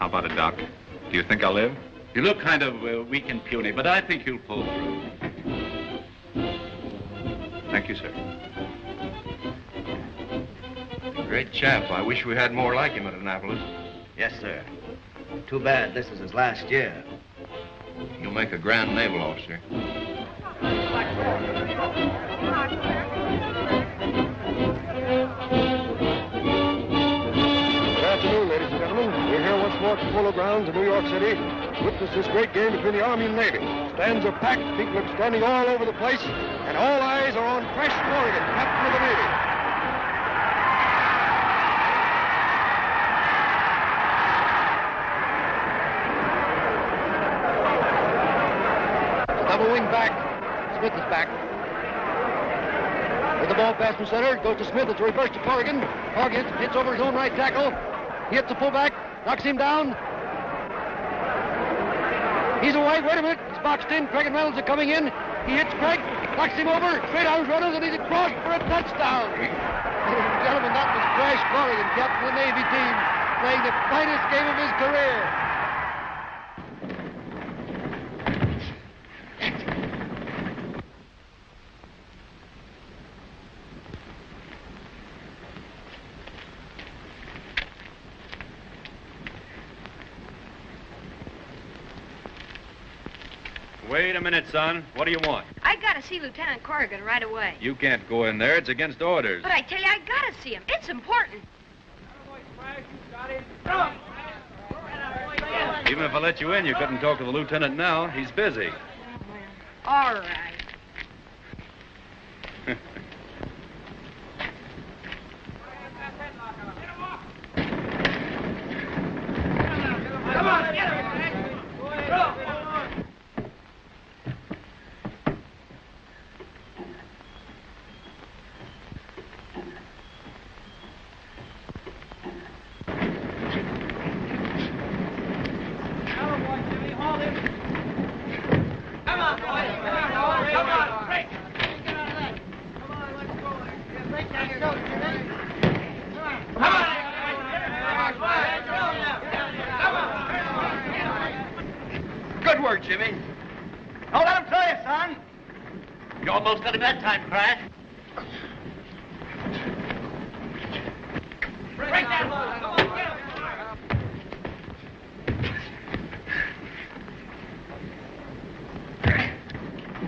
How about it, Doc? Do you think I'll live? You look kind of weak and puny, but I think you'll pull through. Thank you, sir. Great chap. I wish we had more like him at Annapolis. Yes, sir. Too bad this is his last year. He'll make a grand naval officer. Good afternoon, ladies and gentlemen. We're here once more at the Polo Grounds in New York City to witness this great game between the Army and Navy. Stands are packed, people are standing all over the place, and all eyes are on Crash Corrigan, captain of the Navy. Double wing back. Smith is back. With the ball pass from center, goes to Smith. It's a reverse to Corrigan. Corrigan hits over his own right tackle. He hits the fullback, knocks him down. He's away. Wait a minute. He's boxed in. Craig and Reynolds are coming in. He hits Craig, knocks him over. Straight out Reynolds, and he's across for a touchdown. Ladies and gentlemen, that was Crash Corrigan, captain of the Navy team, playing the finest game of his career. Wait a minute, son. What do you want? I gotta see Lieutenant Corrigan right away. You can't go in there. It's against orders. But I tell you, I gotta see him. It's important. Even if I let you in, you couldn't talk to the lieutenant now. He's busy. All right. Come on, get him! Good work, Jimmy. Don't let him tell you, son. You almost got him that time, Crash. Break that loose. Come on, get him.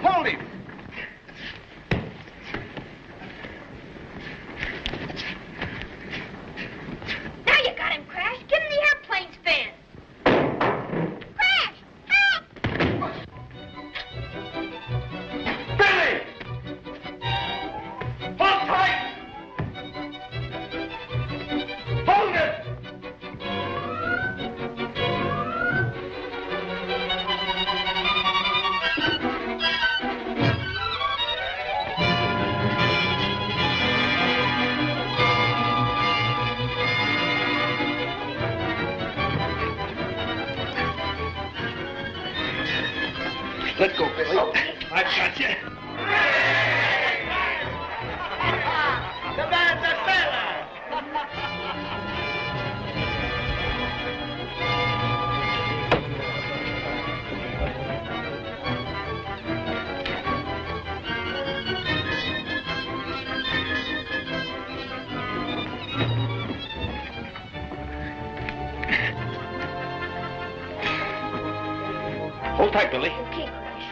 Hold him. Now you got him, Crash. Get in the airplane's fin. Crash! Help! Billy! Hold tight! Hold it! Let go, Billy. I've got you. The man's a sailor. Hold tight, Billy. Okay, Crash.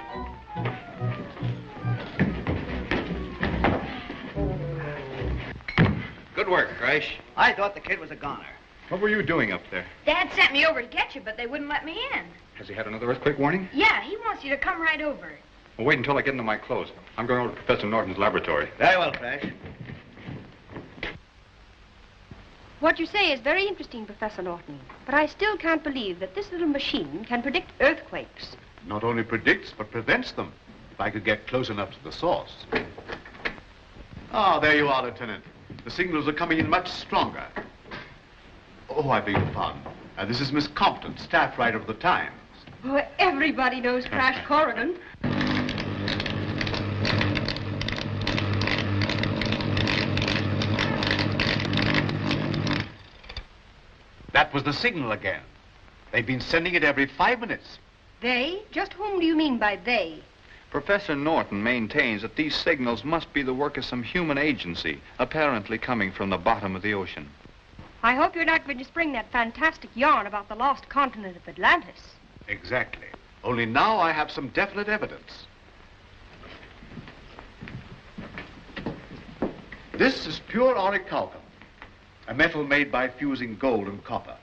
Good work, Crash. I thought the kid was a goner. What were you doing up there? Dad sent me over to get you, but they wouldn't let me in. Has he had another earthquake warning? Yeah, he wants you to come right over. Well, wait until I get into my clothes. I'm going over to Professor Norton's laboratory. Very well, Crash. What you say is very interesting, Professor Norton, but I still can't believe that this little machine can predict earthquakes. Not only predicts, but prevents them, if I could get close enough to the source. Ah, there you are, Lieutenant. The signals are coming in much stronger. Oh, I beg your pardon. This is Miss Compton, staff writer of the Times. Oh, everybody knows Crash Corrigan. That was the signal again. They've been sending it every 5 minutes. They? Just whom do you mean by they? Professor Norton maintains that these signals must be the work of some human agency, apparently coming from the bottom of the ocean. I hope you're not going to spring that fantastic yarn about the lost continent of Atlantis. Exactly. Only now I have some definite evidence. This is pure orichalcum, a metal made by fusing gold and copper.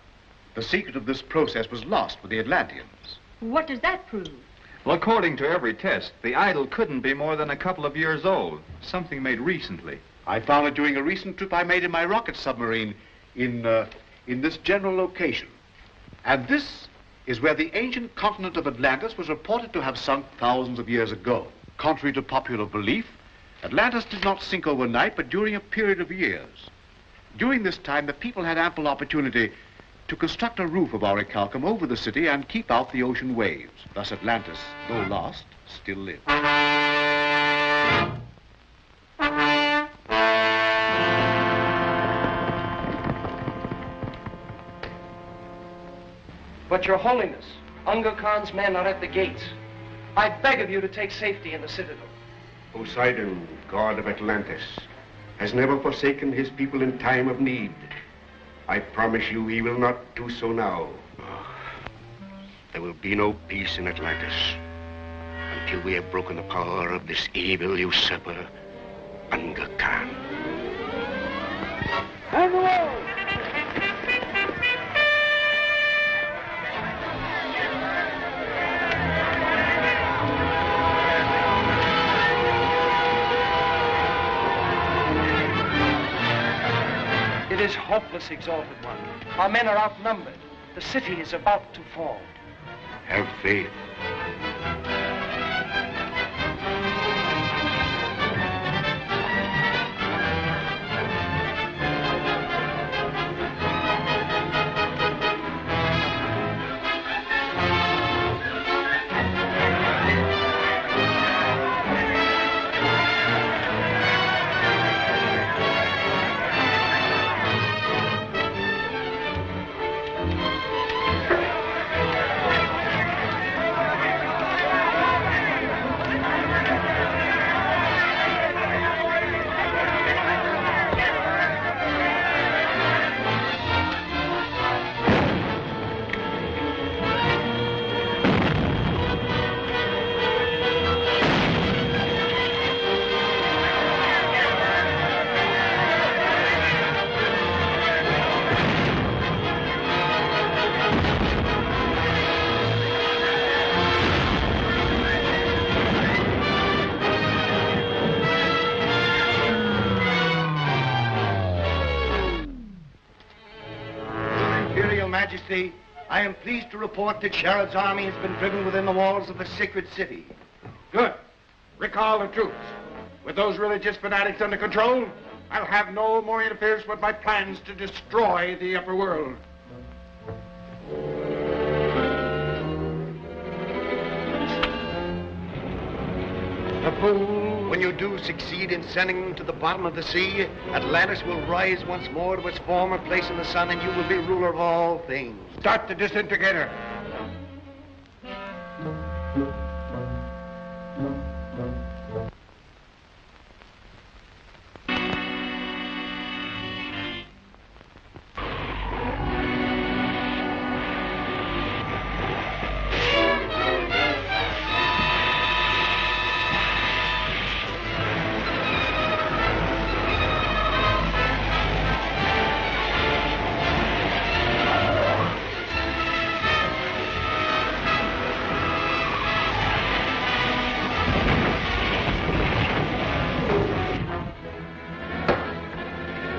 The secret of this process was lost with the Atlanteans. What does that prove? Well, according to every test, the idol couldn't be more than a couple of years old. Something made recently. I found it during a recent trip I made in my rocket submarine in this general location. And this is where the ancient continent of Atlantis was reported to have sunk thousands of years ago. Contrary to popular belief, Atlantis did not sink overnight, but during a period of years. During this time, the people had ample opportunity to construct a roof of orichalcum over the city and keep out the ocean waves. Thus Atlantis, though lost, still lived. But Your Holiness, Unga Khan's men are at the gates. I beg of you to take safety in the citadel. Poseidon, god of Atlantis, has never forsaken his people in time of need. I promise you he will not do so now. There will be no peace in Atlantis until we have broken the power of this evil usurper, Unga Khan. It is hopeless, Exalted One. Our men are outnumbered. The city is about to fall. Have faith. Majesty, I am pleased to report that Sharad's army has been driven within the walls of the sacred city. Good. Recall the troops. With those religious fanatics under control, I'll have no more interference with my plans to destroy the upper world. When you do succeed in sending them to the bottom of the sea, Atlantis will rise once more to its former place in the sun, and you will be ruler of all things. Start the disintegrator.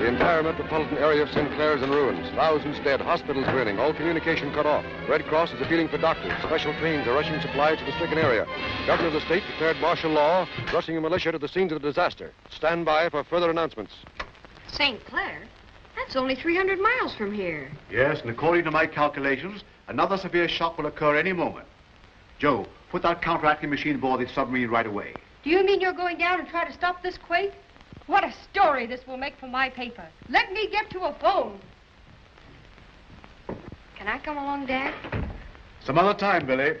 The entire metropolitan area of Sinclair is in ruins. Thousands dead, hospitals draining, all communication cut off. Red Cross is appealing for doctors. Special trains are rushing supplies to the stricken area. Governor of the state declared martial law, rushing a militia to the scenes of the disaster. Stand by for further announcements. St. Clair? That's only 300 miles from here. Yes, and according to my calculations, another severe shock will occur any moment. Joe, put that counteracting machine aboard the submarine right away. Do you mean you're going down and try to stop this quake? What a story this will make for my paper. Let me get to a phone. Can I come along, Dad? Some other time, Billy.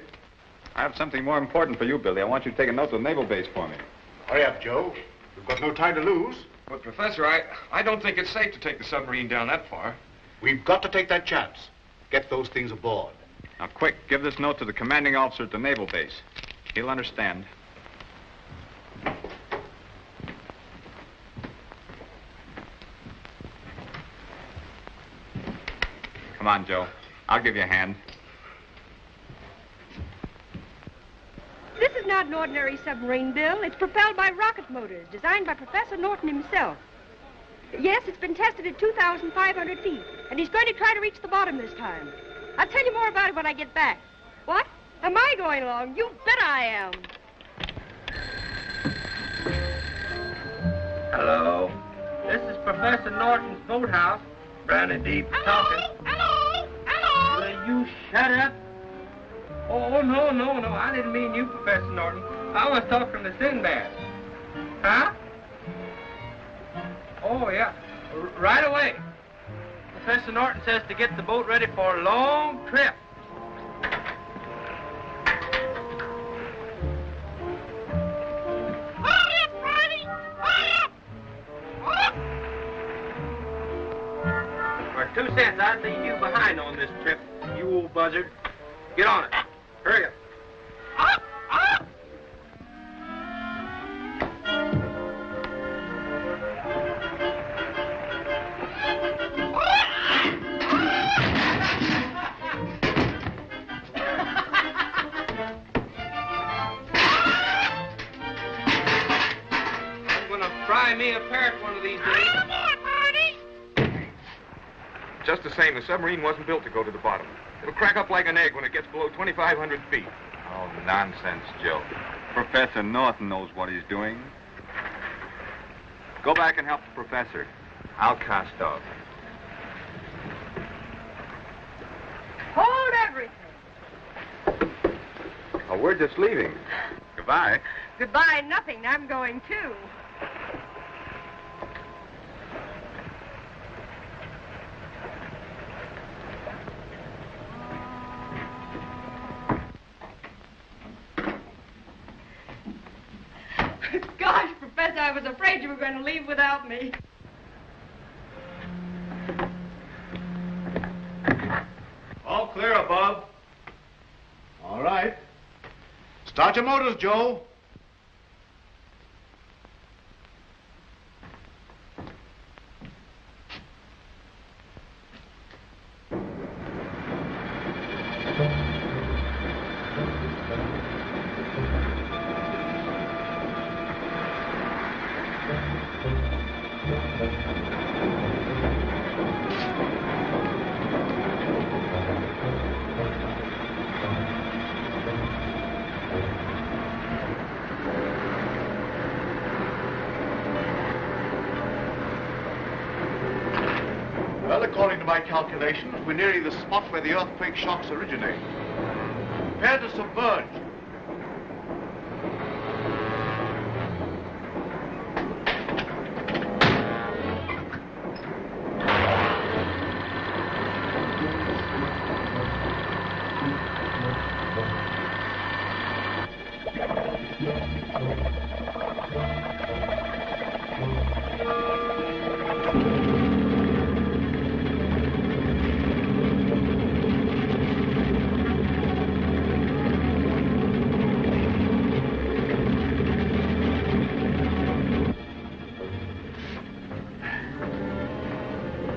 I have something more important for you, Billy. I want you to take a note to the naval base for me. Hurry up, Joe. We've got no time to lose. But, Professor, I don't think it's safe to take the submarine down that far. We've got to take that chance. Get those things aboard. Now, quick, give this note to the commanding officer at the naval base. He'll understand. Come on, Joe. I'll give you a hand. This is not an ordinary submarine, Bill. It's propelled by rocket motors, designed by Professor Norton himself. Yes, it's been tested at 2,500 feet, and he's going to try to reach the bottom this time. I'll tell you more about it when I get back. What? Am I going along? You bet I am. Hello. This is Professor Norton's boathouse. Brownie Deep talking. Hello! Hello! Will you shut up? Oh, no. I didn't mean you, Professor Norton. I was talking to Sinbad. Huh? Oh, yeah. Right away. Professor Norton says to get the boat ready for a long trip. Hurry up, Friday! Hurry up! For 2 cents, I'd leave you behind on this trip, you old buzzard. Get on it. Hurry up. Up! Up! I'm gonna fry me a parrot one of these days. Just the same, the submarine wasn't built to go to the bottom. It'll crack up like an egg when it gets below 2,500 feet. Oh, nonsense, Joe. Professor Norton knows what he's doing. Go back and help the professor. I'll cast off. Hold everything. Oh, we're just leaving. Goodbye. Goodbye, nothing. I'm going too. Gosh, Professor, I was afraid you were going to leave without me. All clear above. All right. Start your motors, Joe. Well, according to my calculations, we're nearing the spot where the earthquake shocks originate. Prepare to submerge.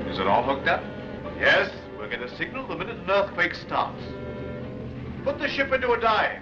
Is it all hooked up? Yes, we'll get a signal the minute an earthquake starts. Put the ship into a dive.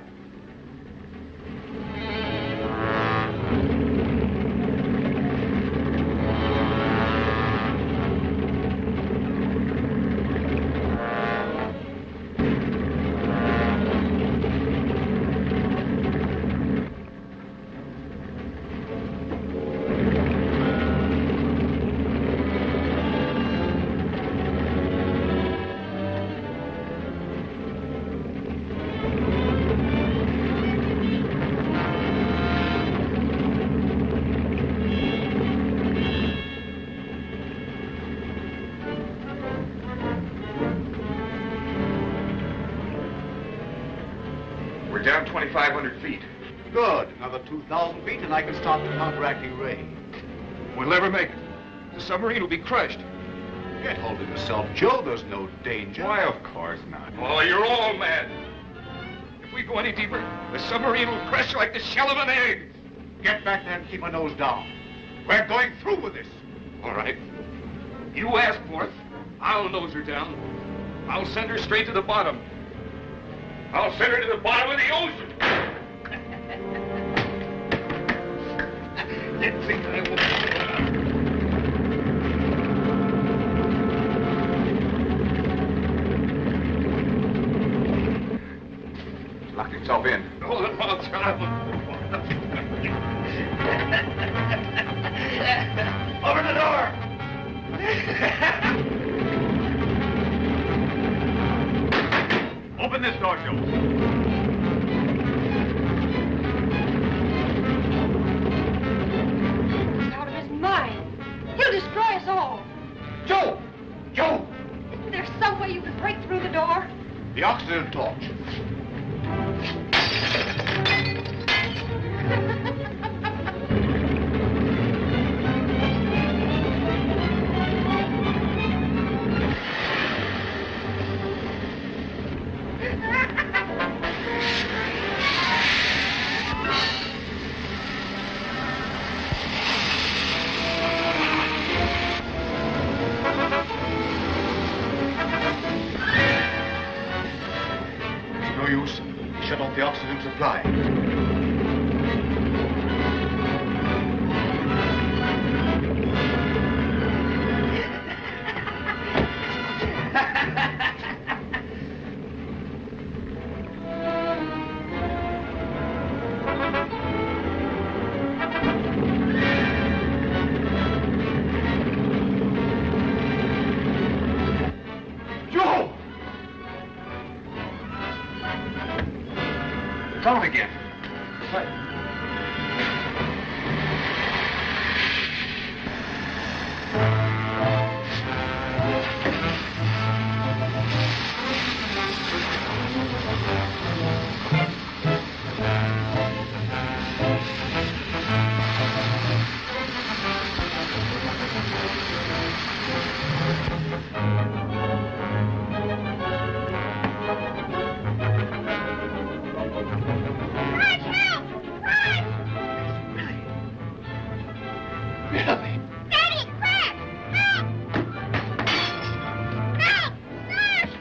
2,500 feet. Good. Another 2,000 feet and I can start the counteracting ray. We'll never make it. The submarine will be crushed. Get hold of yourself, Joe. There's no danger. Why, of course not. Oh, you're all mad. If we go any deeper, the submarine will crash like the shell of an egg. Get back there and keep her nose down. We're going through with this. All right. You ask for it. I'll nose her down. I'll send her straight to the bottom. I'll send her to the bottom of the ocean. You think I will? Lock yourself in. Hold it, I'll Open the door! Open this door, Joe. He's out of his mind. He'll destroy us all. Joe! Joe! Isn't there some way you can break through the door? The oxygen torch. No use. Shut off the oxygen supply. Joe! Down again. What? Really? Daddy, crack! Help! Help! Nurse!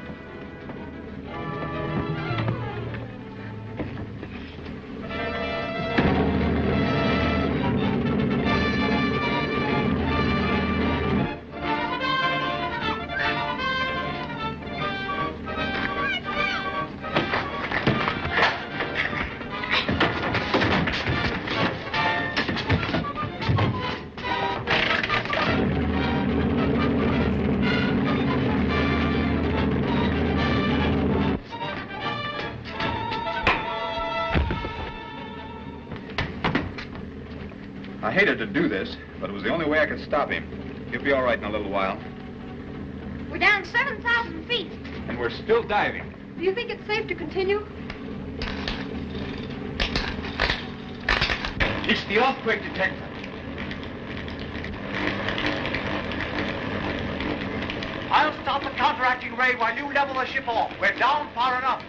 I hated to do this, but it was the only way I could stop him. He'll be all right in a little while. We're down 7,000 feet. And we're still diving. Do you think it's safe to continue? It's the earthquake detector. I'll stop the counteracting ray while you level the ship off. We're down far enough.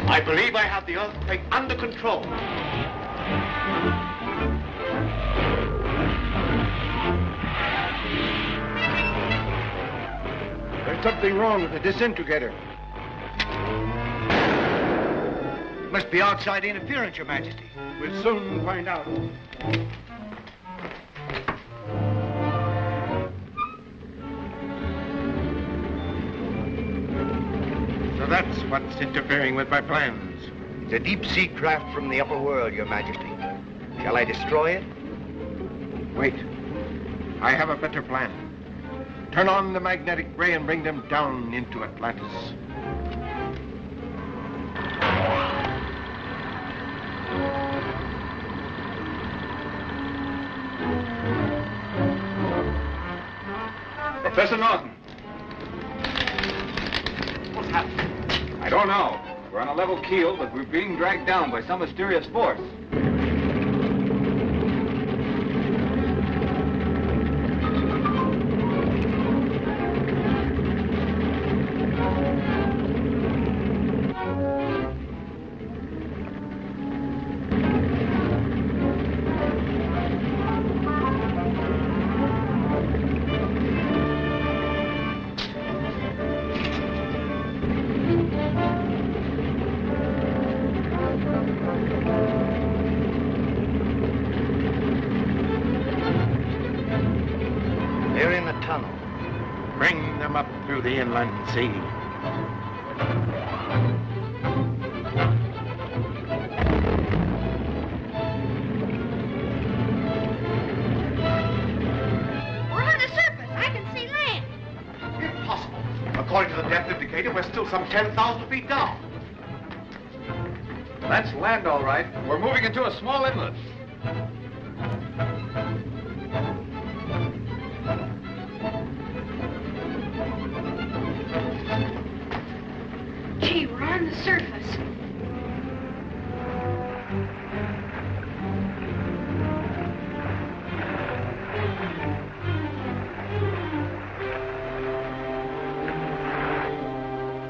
I believe I have the earthquake under control. There's something wrong with the disintegrator. It must be outside interference, Your Majesty. We'll soon find out. So that's what's interfering with my plans. It's a deep-sea craft from the upper world, Your Majesty. Shall I destroy it? Wait. I have a better plan. turn on the magnetic ray and bring them down into Atlantis. Professor Norton. What's happening? I don't know. We're on a level keel, but we're being dragged down by some mysterious force. They're in the tunnel. Bring them up through the inland sea. We're on the surface. I can see land. Impossible. According to the depth indicator, we're still some 10,000 feet down. That's land, all right. We're moving into a small inlet. Gee, we're on the surface.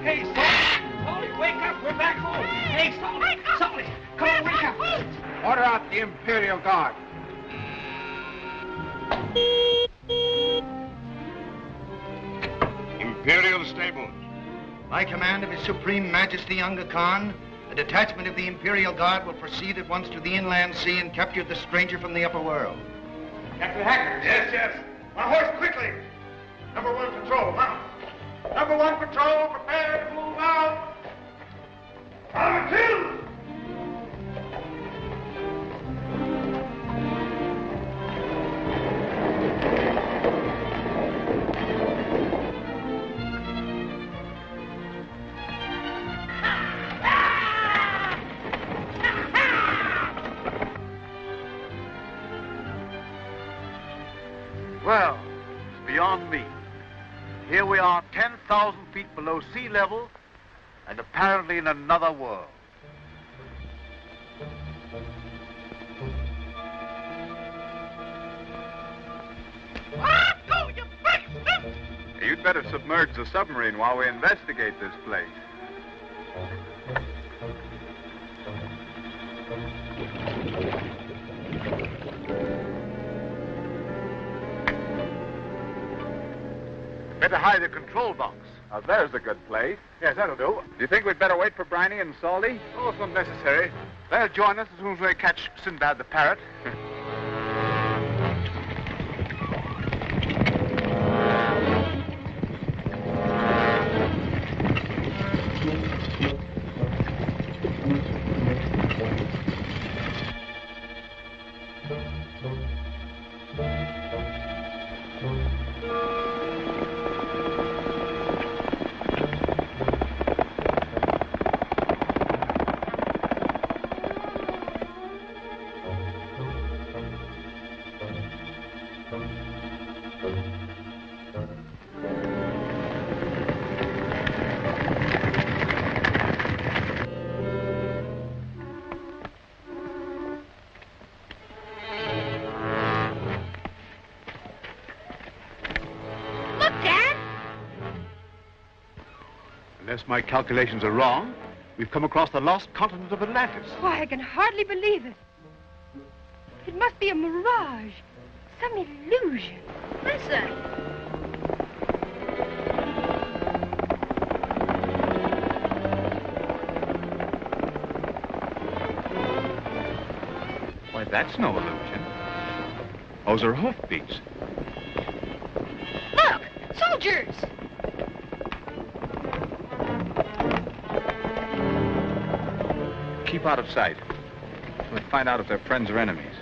Hey, Salty! Salty, wake up! We're back home! Hey, Salty! Salty! Come on, wake up! Order out the Imperial Guard. Imperial stables. By command of His Supreme Majesty Unga Khan, a detachment of the Imperial Guard will proceed at once to the inland sea and capture the stranger from the upper world. Captain Hacker. Yes, yes. My horse, quickly. Number 1 patrol, mount. Number 1 patrol, prepare to move out. Number 2. Well, it's beyond me. Here we are 10,000 feet below sea level and apparently in another world. You'd better submerge the submarine while we investigate this place. Better hide the control box. Now, there's a good place. Yes, that'll do. Do you think we'd better wait for Briny and Salty? Oh, it's unnecessary. They'll join us as soon as we catch Sinbad the parrot. Unless my calculations are wrong, we've come across the lost continent of Atlantis. Why, I can hardly believe it. It must be a mirage, some illusion. Listen. Why, that's no illusion. Those are hoofbeats. Look, soldiers. Keep out of sight. We'll find out if they're friends or enemies.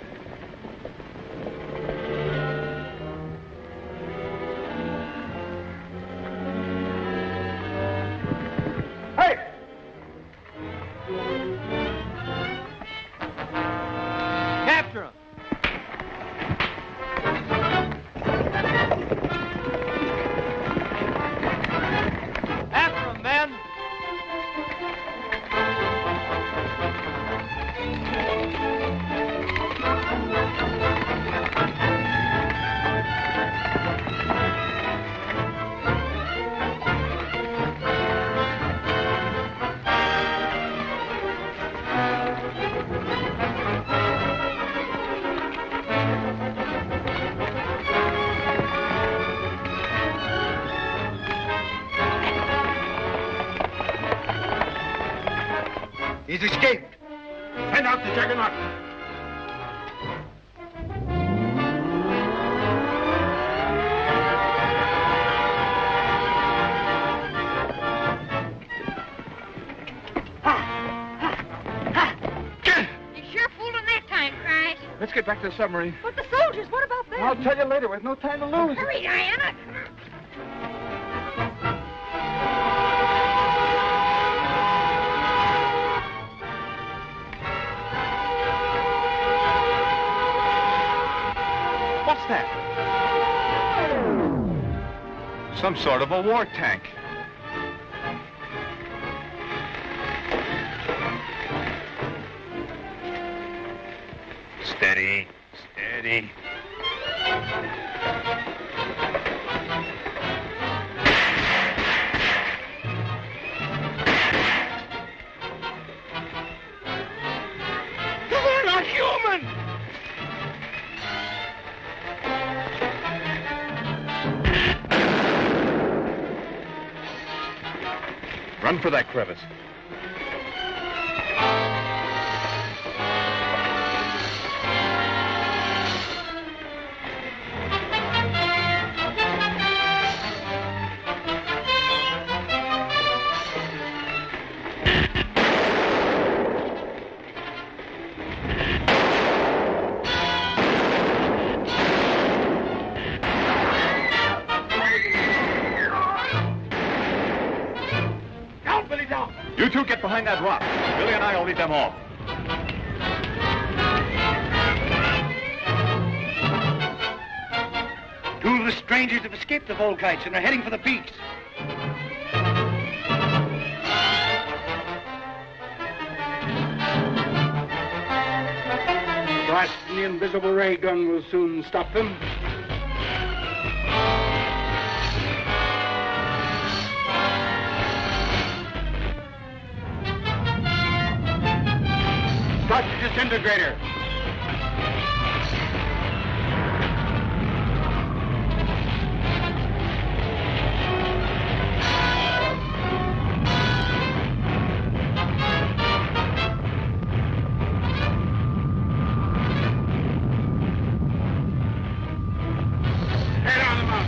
escaped. Send out the juggernaut. You sure fooled him that time, Crash. Let's get back to the submarine. But the soldiers, what about them? I'll tell you later. We've no time to lose. Hurry, Diana. What's that? Some sort of a war tank. Steady, steady. They're not human! Run for that crevice. You two get behind that rock. Billy and I will lead them off. Two of the strangers have escaped the Volkites and are heading for the peaks. Blasting the invisible ray gun will soon stop them. Start the disintegrator. Head on them out.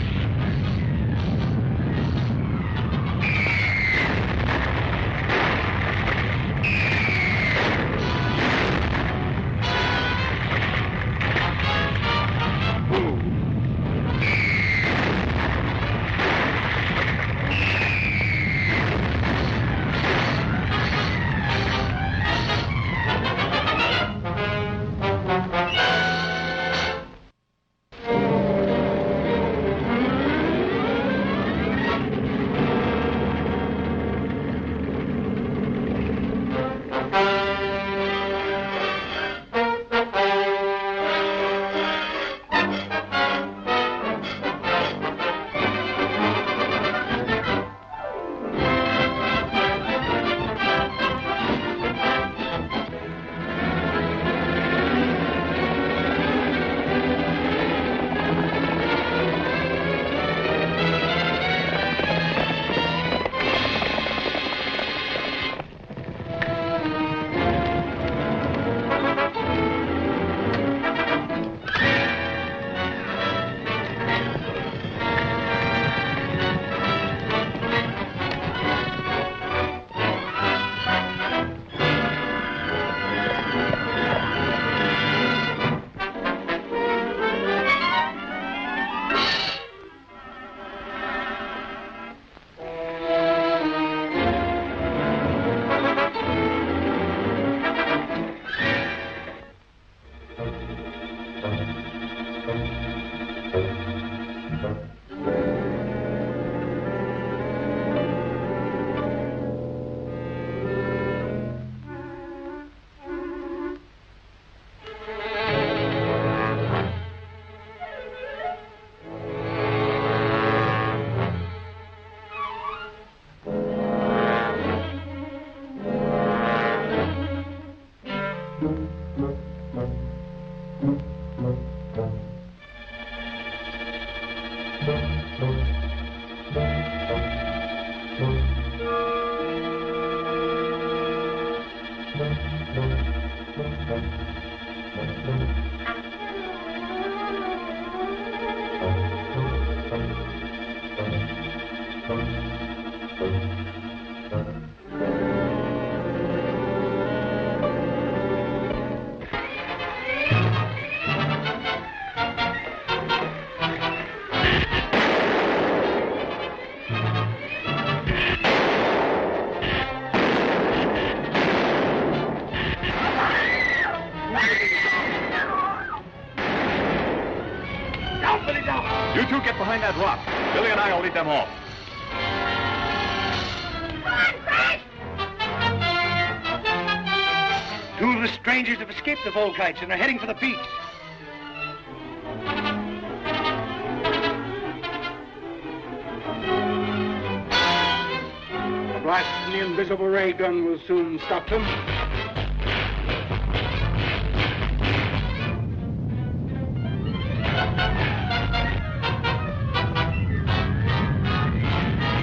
You two get behind that rock. Billy and I will lead them off. Two of the strangers have escaped the Volkites and are heading for the peaks. A blast from the invisible ray gun will soon stop them.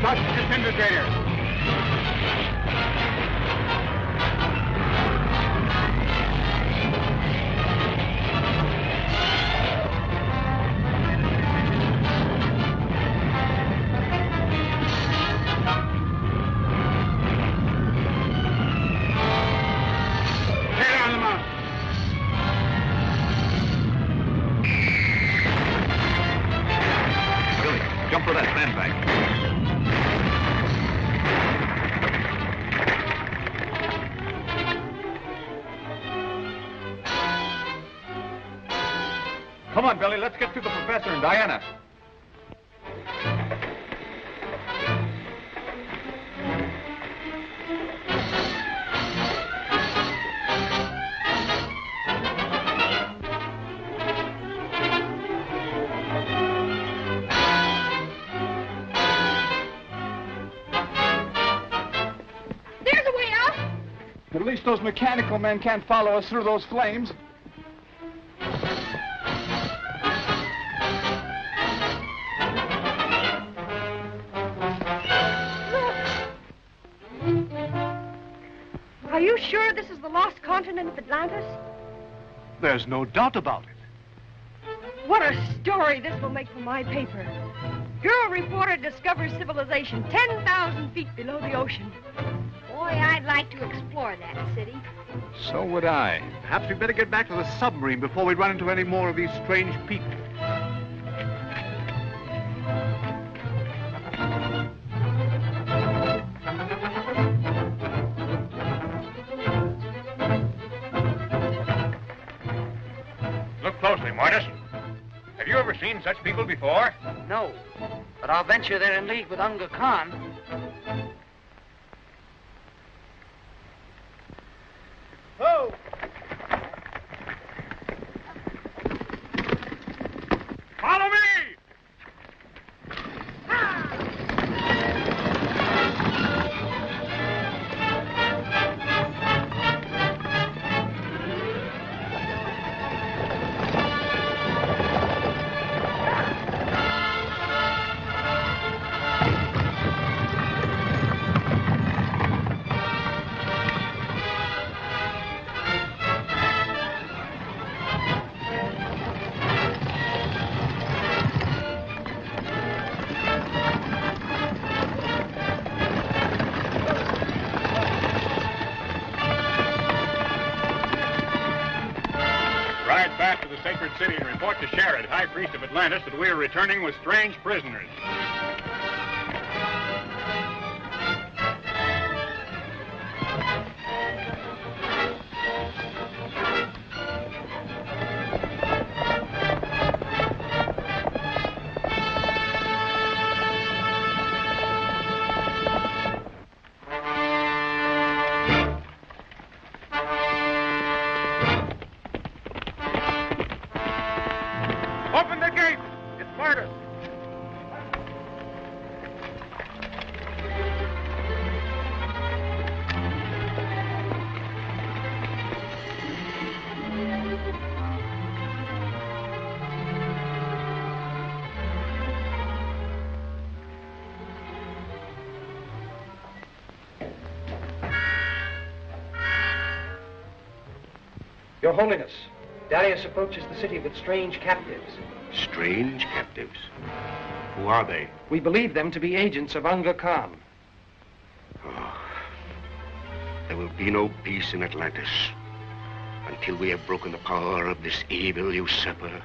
Touch disintegrator. Jump for that sandbag. Come on, Billy, let's get to the professor and Diana. There's a way out. At least those mechanical men can't follow us through those flames. Are you sure this is the lost continent of Atlantis? There's no doubt about it. What a story this will make for my paper. Bureau reporter discovers civilization 10,000 feet below the ocean. Boy, I'd like to explore that city. So would I. Perhaps we'd better get back to the submarine before we run into any more of these strange people. Look closely, Mortis. Have you ever seen such people before? No, but I'll venture they're in league with Unga Khan. Oh! Follow me! Ride back to the sacred city and report to Sherrod, High Priest of Atlantis, that we are returning with strange prisoners. Open the gate! It's murder! Your Holiness, Darius approaches the city with strange captives. Strange captives? Who are they? We believe them to be agents of Unga Khan. Oh, there will be no peace in Atlantis until we have broken the power of this evil usurper,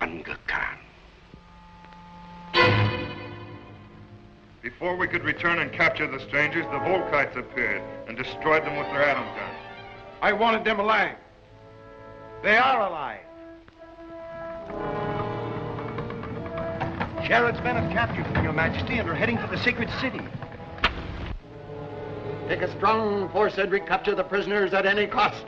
Unga Khan. Before we could return and capture the strangers, the Volkites appeared and destroyed them with their atom guns. I wanted them alive. They are alive. Jared's men have captured them, Your Majesty, and are heading for the sacred city. Take a strong force and recapture the prisoners at any cost.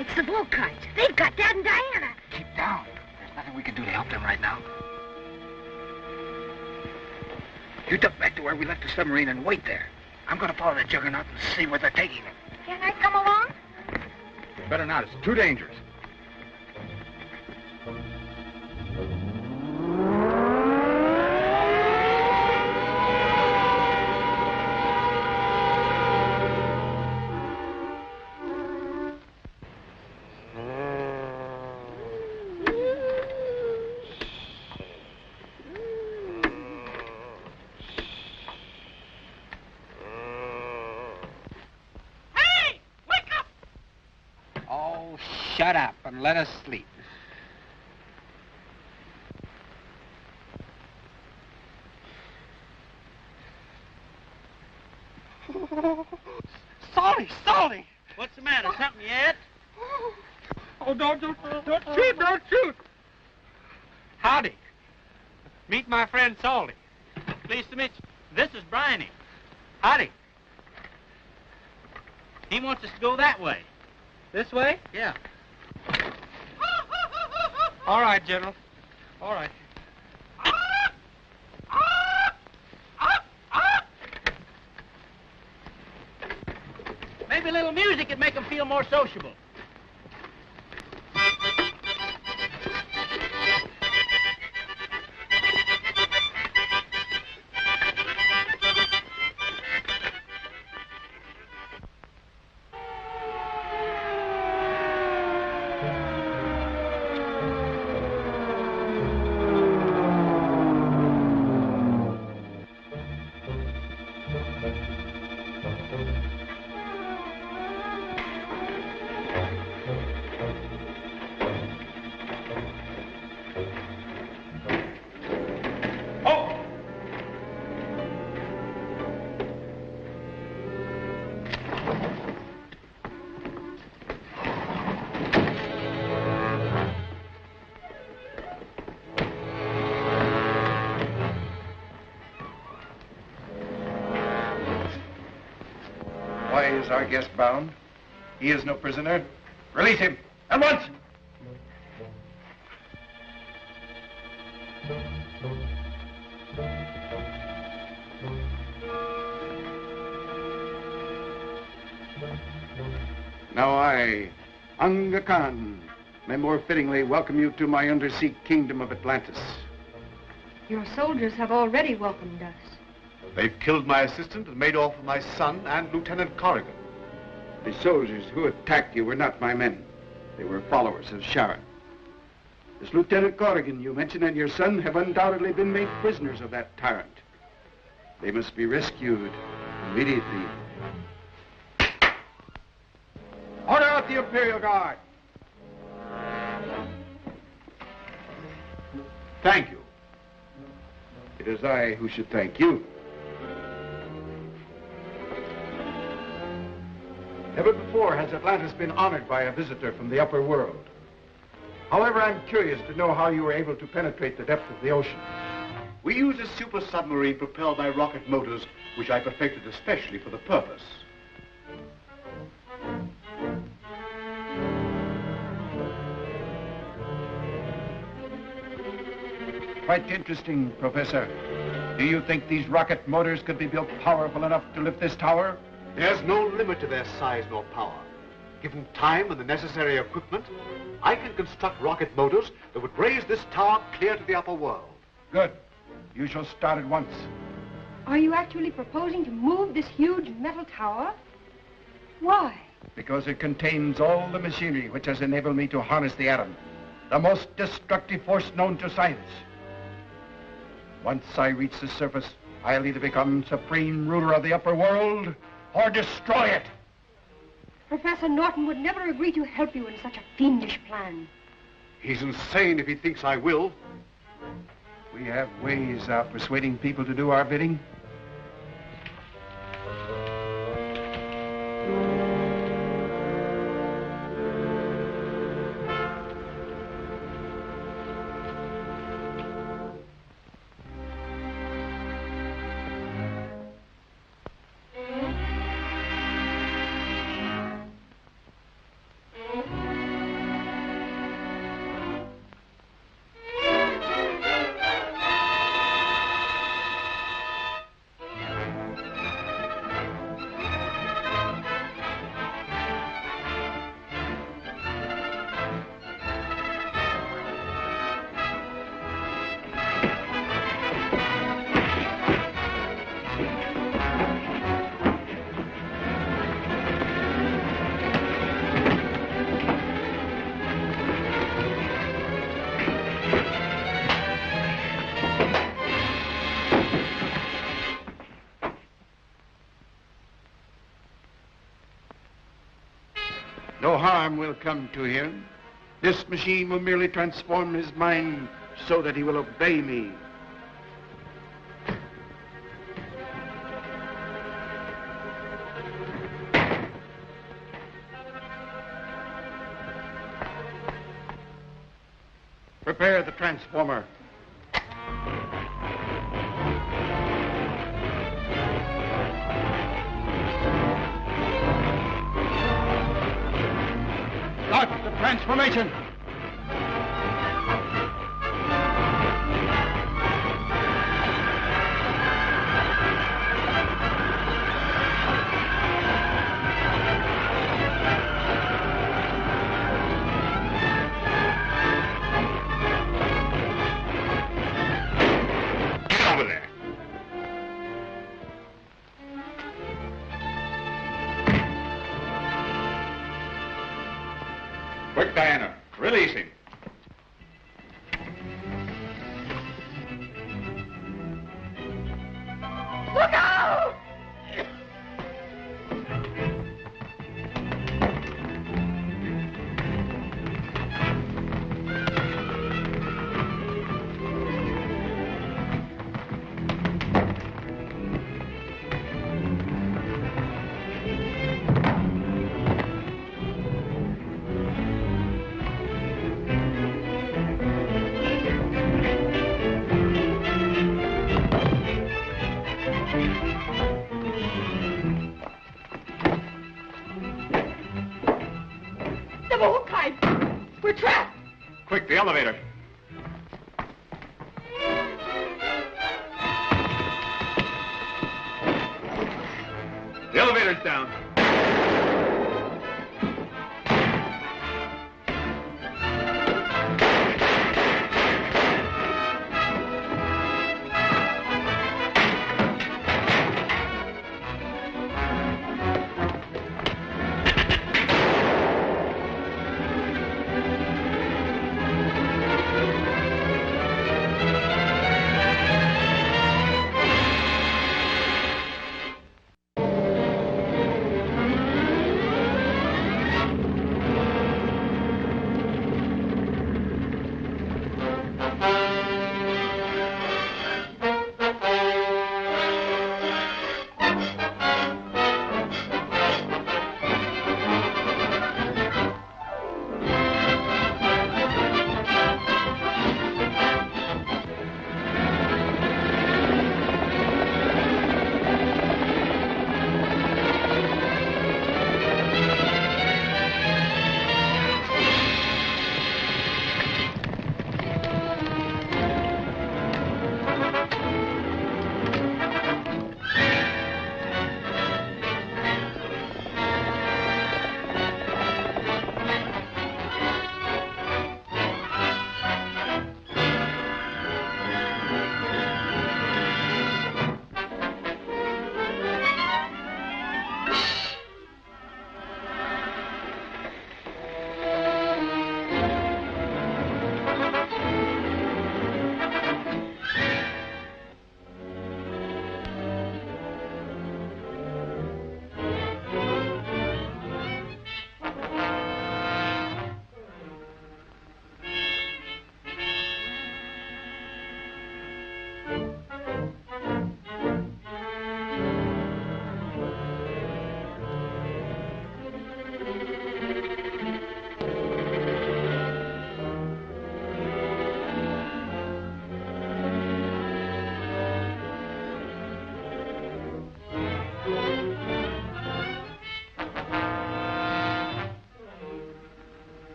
It's the Volkites. They've got Dad and Diana. Keep down. There's nothing we can do to help them right now. You duck back to where we left the submarine and wait there. I'm going to follow the juggernaut and see where they're taking him. Can I come along? Better not. It's too dangerous. Shut up and let us sleep. Salty! What's the matter? Something yet? Oh, don't shoot! Howdy. Meet my friend Salty. Pleased to meet you. This is Bryony. Howdy. He wants us to go that way. This way? Yeah. All right, General. All right. Maybe a little music would make them feel more sociable. Why is our guest bound? He is no prisoner. Release him at once! Now I, Aga Khan, may more fittingly welcome you to my Undersea Kingdom of Atlantis. Your soldiers have already welcomed us. They've killed my assistant and made off with my son and Lieutenant Corrigan. The soldiers who attacked you were not my men. They were followers of Sharon. This Lieutenant Corrigan you mentioned and your son have undoubtedly been made prisoners of that tyrant. They must be rescued immediately. Order out the Imperial Guard. Thank you. It is I who should thank you. Never before has Atlantis been honored by a visitor from the upper world. However, I'm curious to know how you were able to penetrate the depth of the ocean. We use a super submarine propelled by rocket motors, which I perfected especially for the purpose. Quite interesting, Professor. Do you think these rocket motors could be built powerful enough to lift this tower? There's no limit to their size nor power. Given time and the necessary equipment, I can construct rocket motors that would raise this tower clear to the upper world. Good. You shall start at once. Are you actually proposing to move this huge metal tower? Why? Because it contains all the machinery which has enabled me to harness the atom, the most destructive force known to science. Once I reach the surface, I'll either become supreme ruler of the upper world or destroy it. Professor Norton would never agree to help you in such a fiendish plan. He's insane if he thinks I will. We have ways of persuading people to do our bidding. No harm will come to him. This machine will merely transform his mind so that he will obey me. Prepare the transformer. Start the transformation. Quick, Diana. Releasing. Look out! We're trapped. Quick, the elevator. The elevator's down.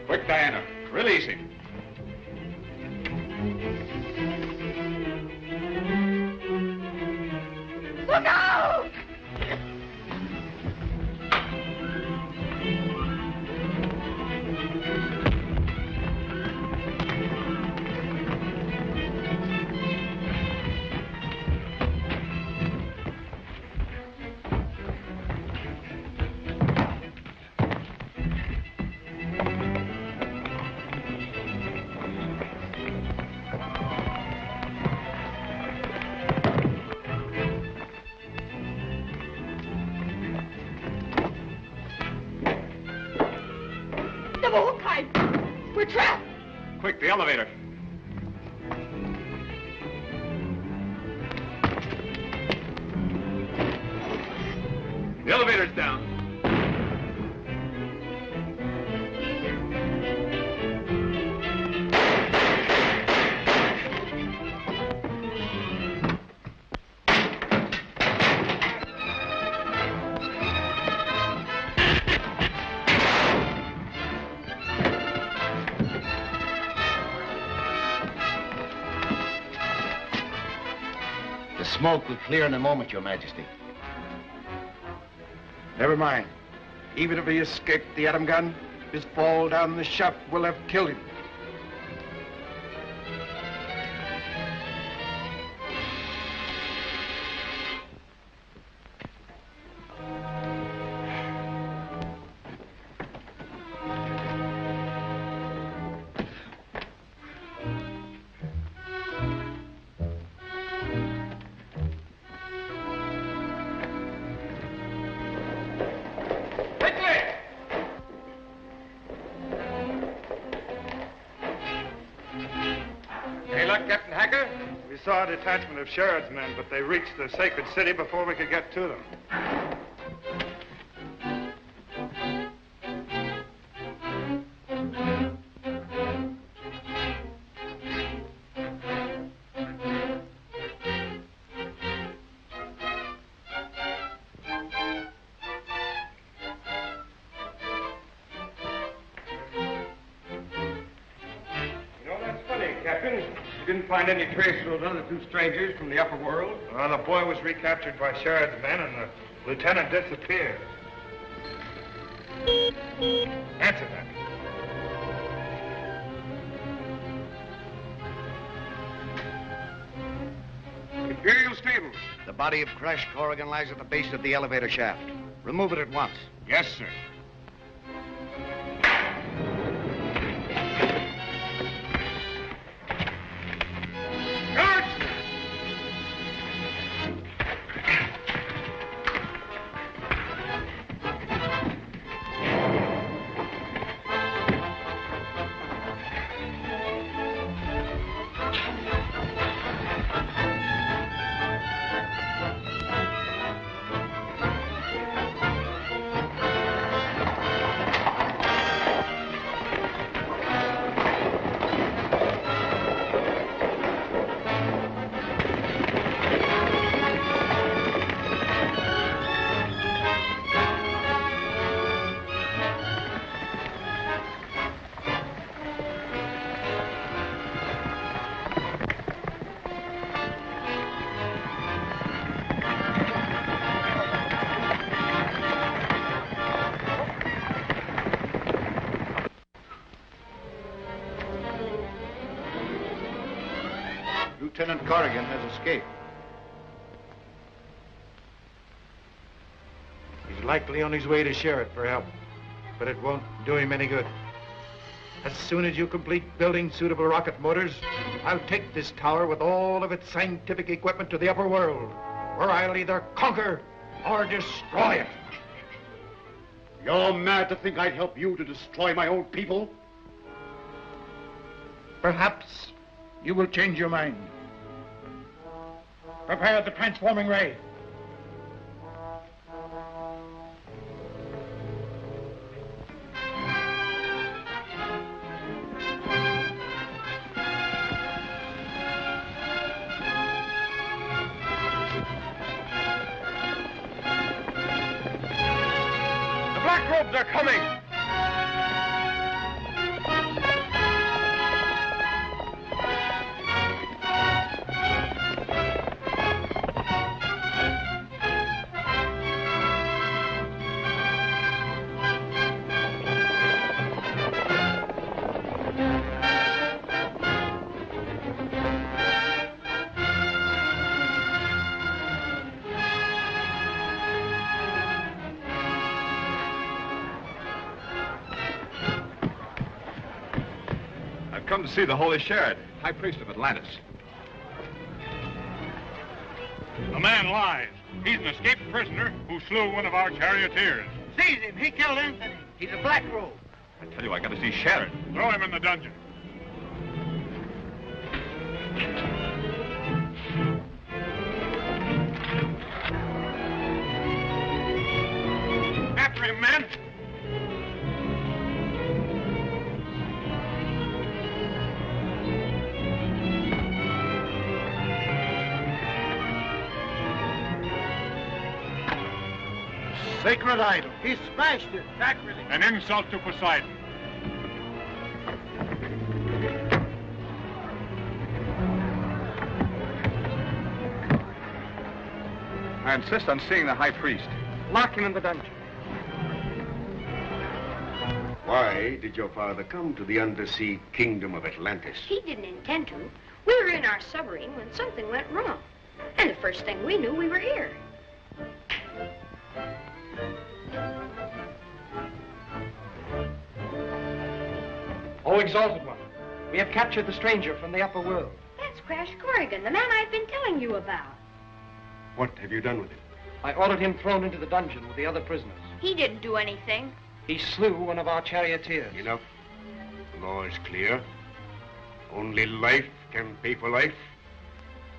Quick, Diana. Releasing. Look out! The Molokai! We're trapped! Quick, the elevator. The elevator's down. The smoke will clear in a moment, Your Majesty. Never mind. Even if he escaped the atom gun, his fall down the shaft will have killed him. We saw a detachment of Sherrod's men, but they reached the sacred city before we could get to them. Find any trace of those other two strangers from the upper world? Well, the boy was recaptured by Sherrod's men, and the lieutenant disappeared. Answer that. Imperial stables. The body of Crash Corrigan lies at the base of the elevator shaft. Remove it at once. Yes, sir. Lieutenant Corrigan has escaped. He's likely on his way to Sherrod for help, but it won't do him any good. As soon as you complete building suitable rocket motors, I'll take this tower with all of its scientific equipment to the upper world, where I'll either conquer or destroy it. You're mad to think I'd help you to destroy my own people? Perhaps you will change your mind. Prepare the transforming ray. The black robes are coming! Come to see the Holy Sherrod, High Priest of Atlantis. The man lies. He's an escaped prisoner who slew one of our charioteers. Seize him. He killed Anthony. He's a black robe. I tell you, I got to see Sheridan. Throw him in the dungeon. After him, men! Sacred idol. He smashed it. Sacrilege. An insult to Poseidon. I insist on seeing the high priest. Lock him in the dungeon. Why did your father come to the Undersea Kingdom of Atlantis? He didn't intend to. We were in our submarine when something went wrong. And the first thing we knew, we were here. Oh, Exalted One, we have captured the stranger from the upper world. That's Crash Corrigan, the man I've been telling you about. What have you done with him? I ordered him thrown into the dungeon with the other prisoners. He didn't do anything. He slew one of our charioteers. Enough. The law is clear. Only life can pay for life.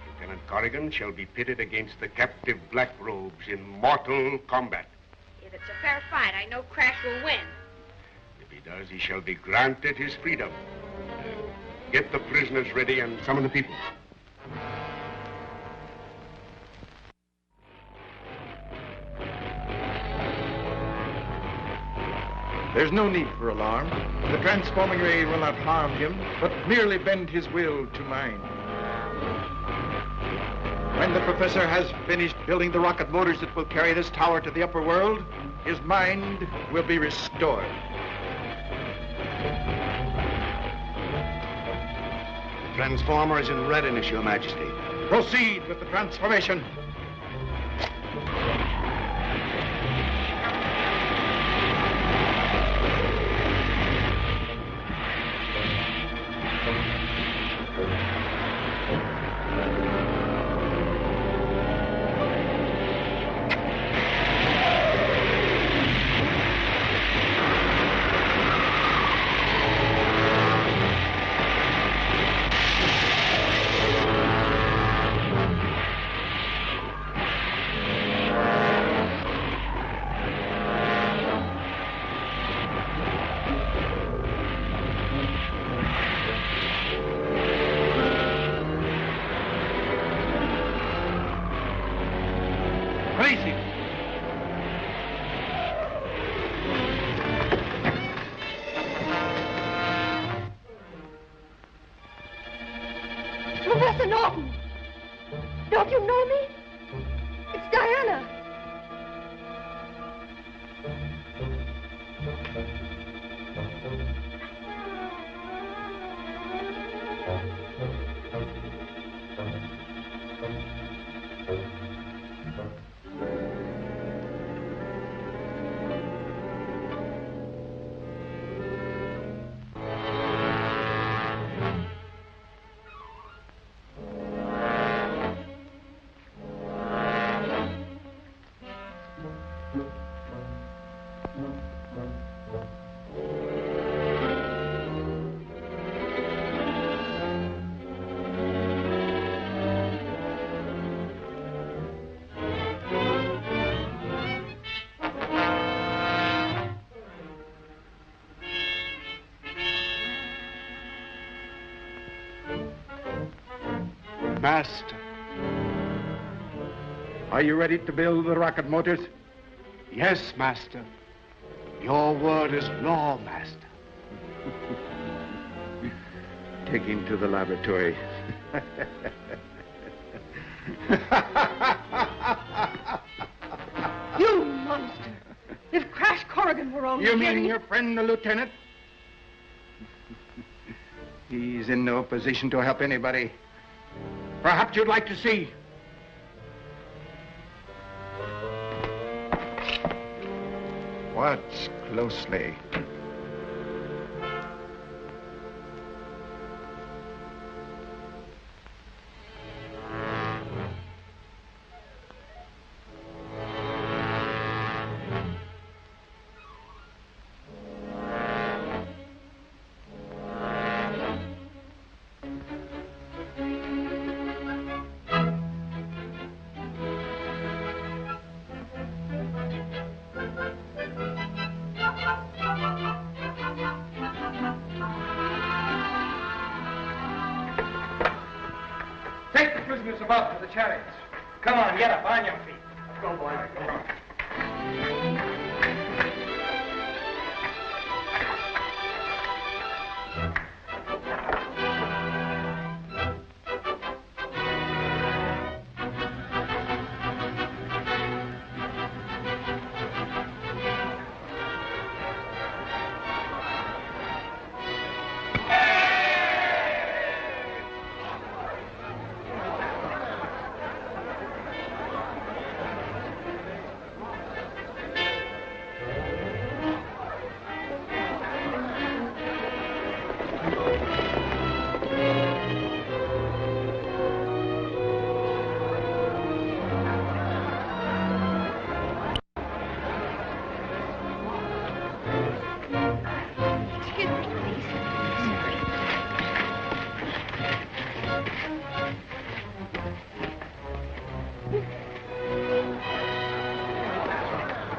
Lieutenant Corrigan shall be pitted against the captive Black Robes in mortal combat. If it's a fair fight, I know Crash will win. If he does, he shall be granted his freedom. Get the prisoners ready and summon the people. There's no need for alarm. The transforming ray will not harm him, but merely bend his will to mine. When the professor has finished building the rocket motors that will carry this tower to the upper world, his mind will be restored. The transformer is in readiness, Your Majesty. Proceed with the transformation. Professor Norton! Don't you know me? It's Diana. Master. Are you ready to build the rocket motors? Yes, Master. Your word is law, Master. Take him to the laboratory. You monster! If Crash Corrigan were only You here, mean your friend, the lieutenant? He's in no position to help anybody. Perhaps you'd like to see. Watch closely. prisoners above to the chariots. Come on, get up, on your feet. Go, boy. Come on.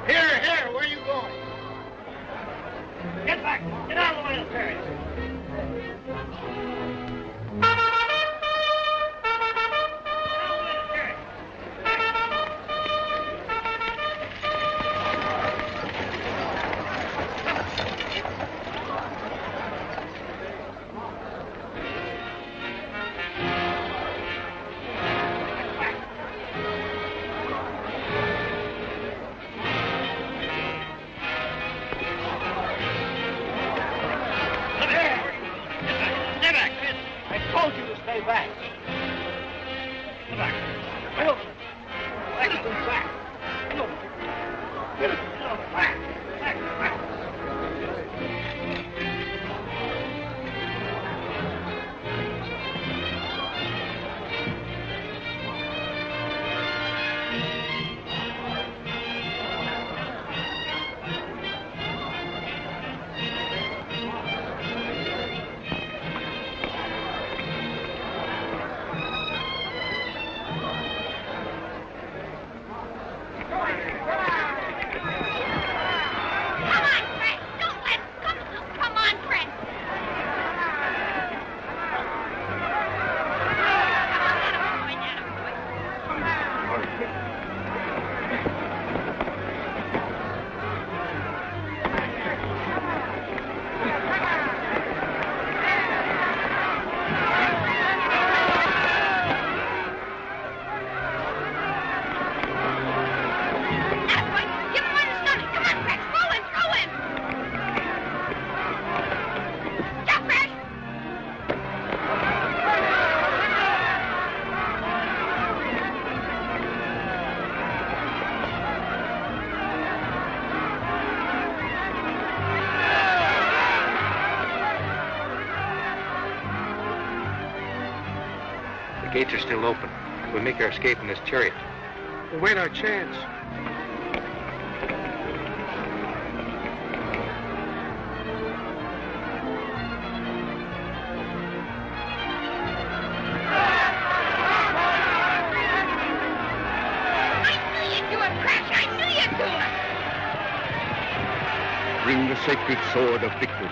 Here, where are you going? Get back. Get out of the way of the chariots. The gates are still open. We'll make our escape in this chariot. We'll wait our chance. Bring the sacred sword of victory.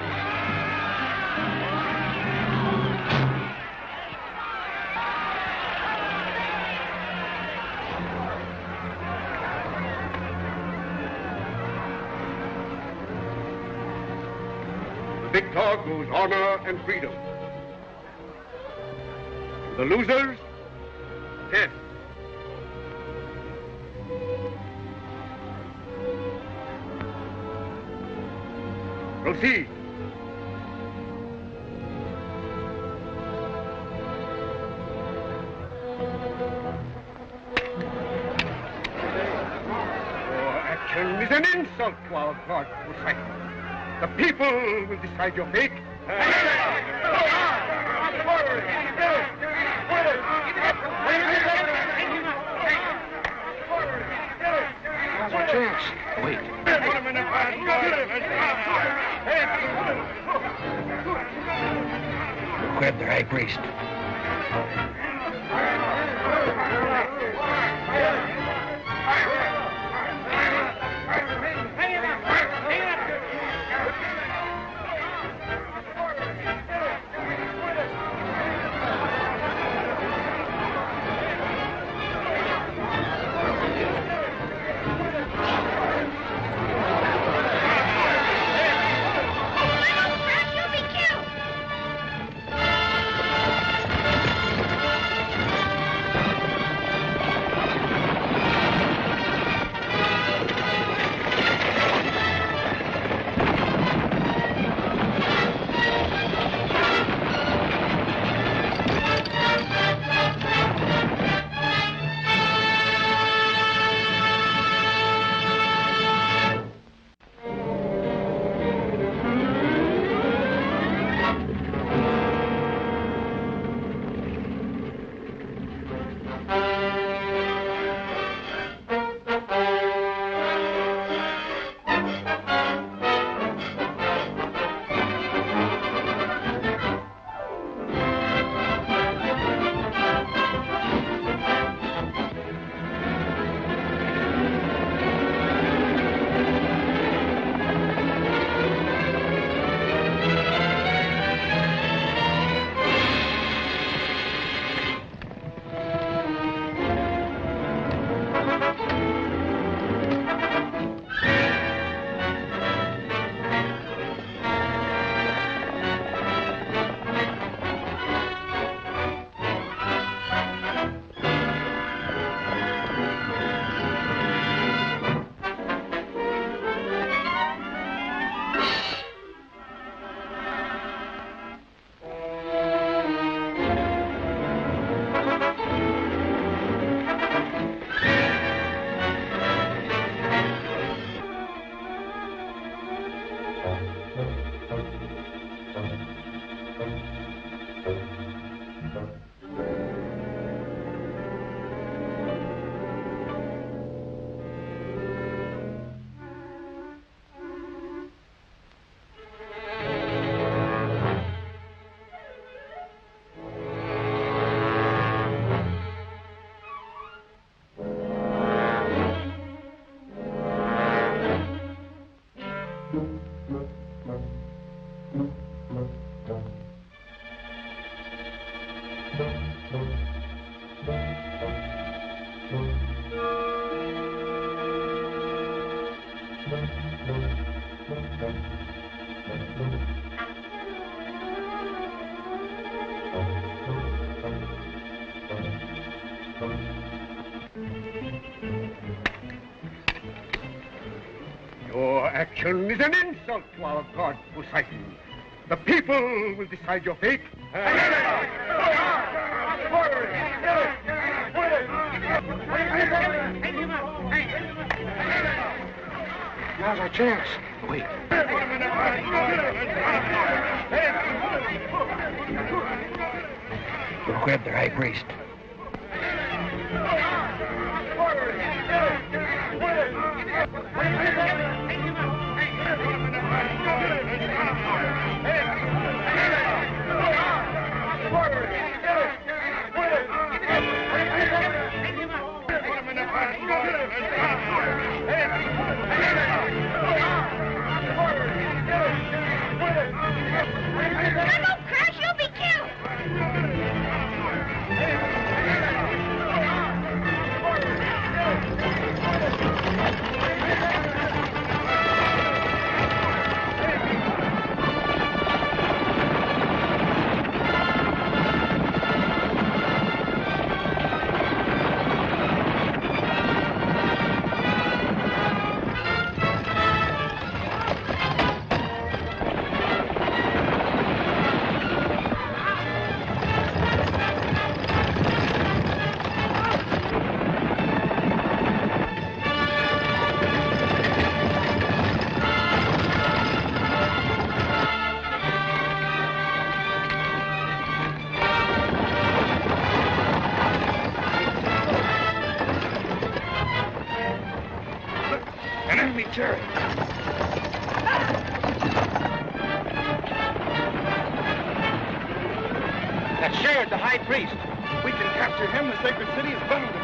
The victor goes honor and freedom. The losers, death. Proceed. Your action is an insult to our God, Poseidon. The people will decide your fate. Now's our chance. Wait. Grab the high priest. Your action is an insult to our god Poseidon. The people will decide your fate. Now's our chance. Wait. We'll grab their high priest. Come on, Crash, you'll be killed! An enemy chariot. That's Sheriff, the high priest. If we can capture him, the sacred city is vulnerable.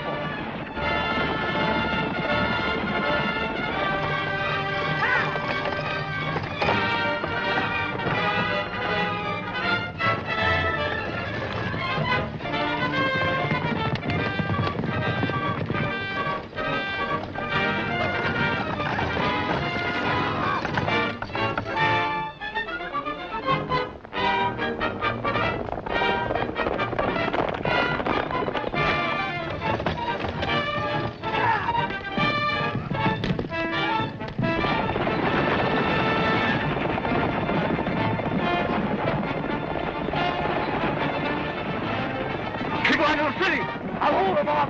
Keep on to the city. I'll hold them off.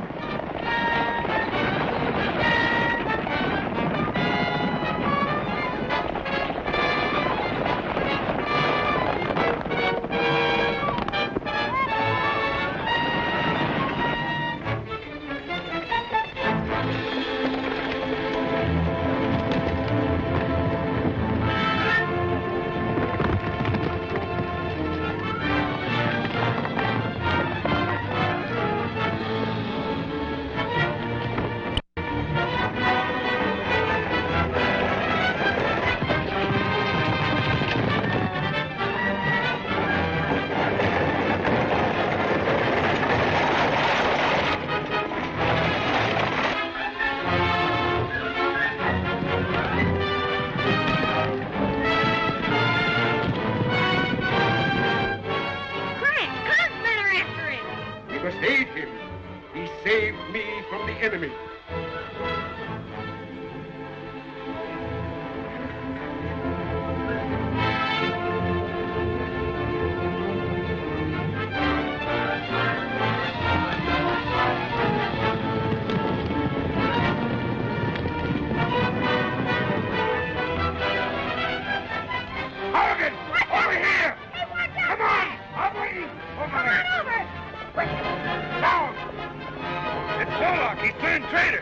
Aid him. He saved me from the enemy. Hogan! Over here! Come on! Over there! Down! It's Warlock. He's turned traitor.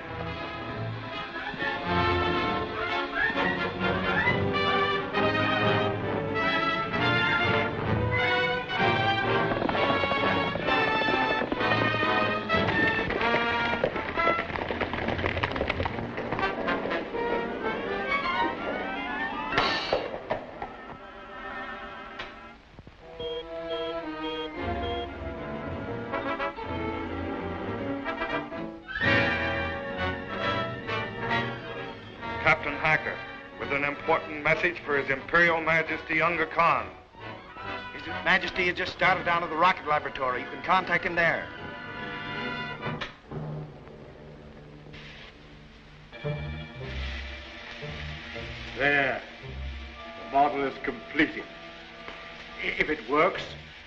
important message for His Imperial Majesty Unga Khan. His Majesty has just started down to the rocket laboratory. You can contact him there. There. The model is completed. If it works,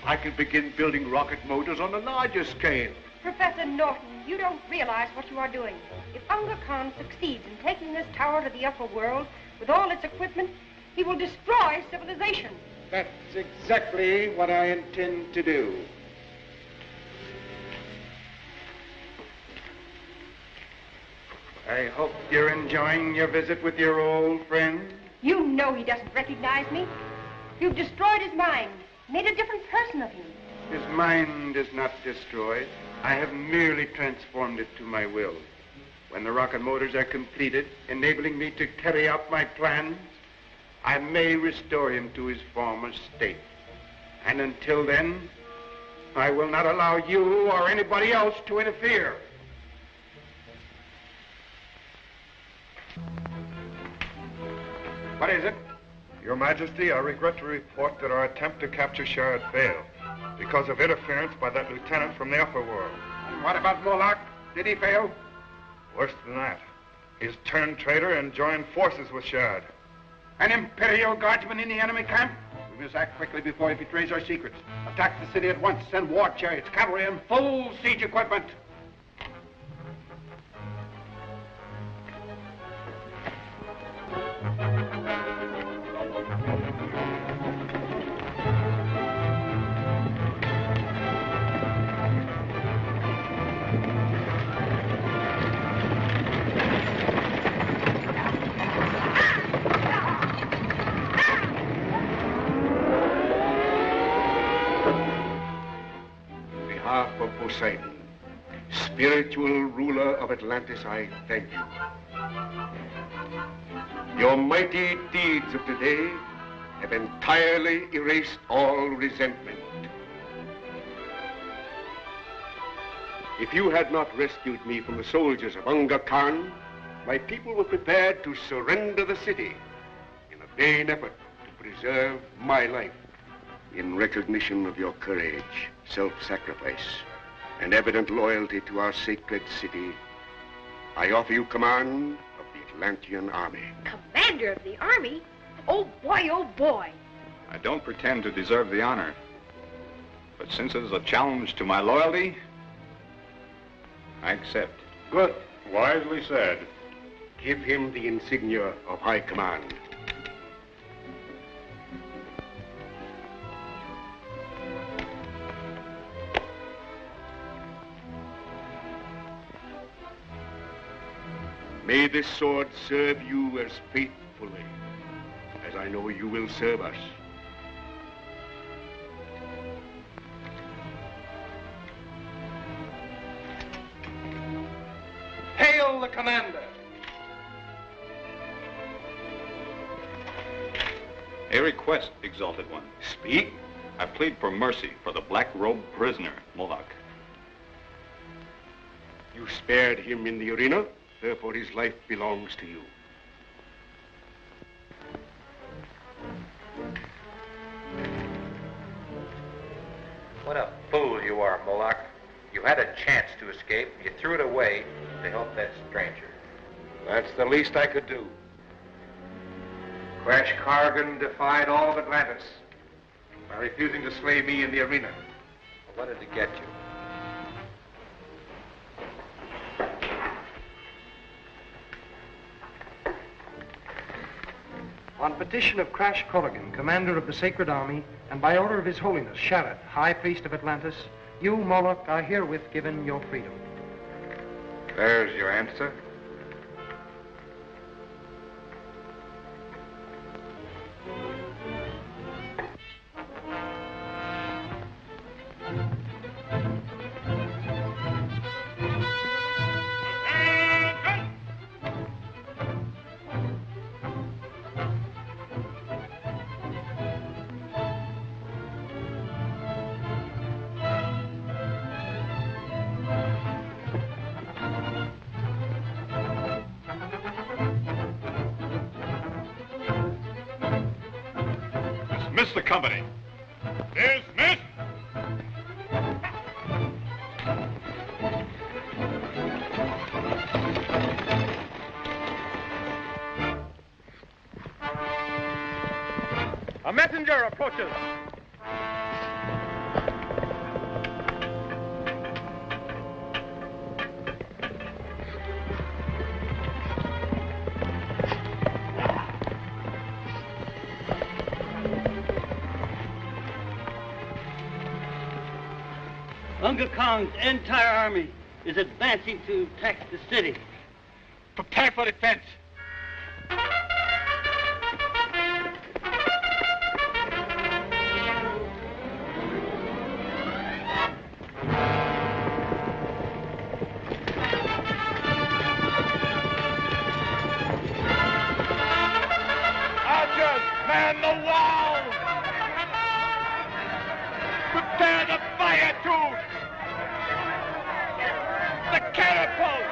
I can begin building rocket motors on a larger scale. Professor Norton, you don't realize what you are doing. If Unga Khan succeeds in taking this tower to the upper world with all its equipment, he will destroy civilization. That's exactly what I intend to do. I hope you're enjoying your visit with your old friend. You know he doesn't recognize me. You've destroyed his mind, made a different person of him. His mind is not destroyed. I have merely transformed it to my will. When the rocket motors are completed, enabling me to carry out my plans, I may restore him to his former state. And until then, I will not allow you or anybody else to interfere. What is it? Your Majesty, I regret to report that our attempt to capture Sharad failed because of interference by that lieutenant from the upper world. And what about Moloch? Did he fail? Worse than that. He's turned traitor and joined forces with Sharad. An Imperial Guardsman in the enemy camp? We must act quickly before he betrays our secrets. Attack the city at once. Send war chariots, cavalry, and full siege equipment. Poseidon, spiritual ruler of Atlantis, I thank you. Your mighty deeds of today have entirely erased all resentment. If you had not rescued me from the soldiers of Unga Khan, my people were prepared to surrender the city in a vain effort to preserve my life. In recognition of your courage, self-sacrifice, and evident loyalty to our sacred city, I offer you command of the Atlantean army. Commander of the army? Oh, boy, oh, boy. I don't pretend to deserve the honor. But since it is a challenge to my loyalty, I accept. Good. Wisely said. Give him the insignia of high command. May this sword serve you as faithfully as I know you will serve us. Hail the commander! A request, Exalted One. Speak. I plead for mercy for the black-robed prisoner, Moloch. You spared him in the arena. Therefore, his life belongs to you. What a fool you are, Moloch. You had a chance to escape, and you threw it away to help that stranger. That's the least I could do. Crash Cargan defied all of Atlantis by refusing to slay me in the arena. What did it get you? On petition of Crash Corrigan, commander of the Sacred Army, and by order of His Holiness Sharad, High Priest of Atlantis, you, Moloch, are herewith given your freedom. There's your answer. Miss the company. Dismiss. A messenger approaches. Unga Khan's entire army is advancing to attack the city. Prepare for defense. Archers, man the walls! Prepare the fire tools! The catapult!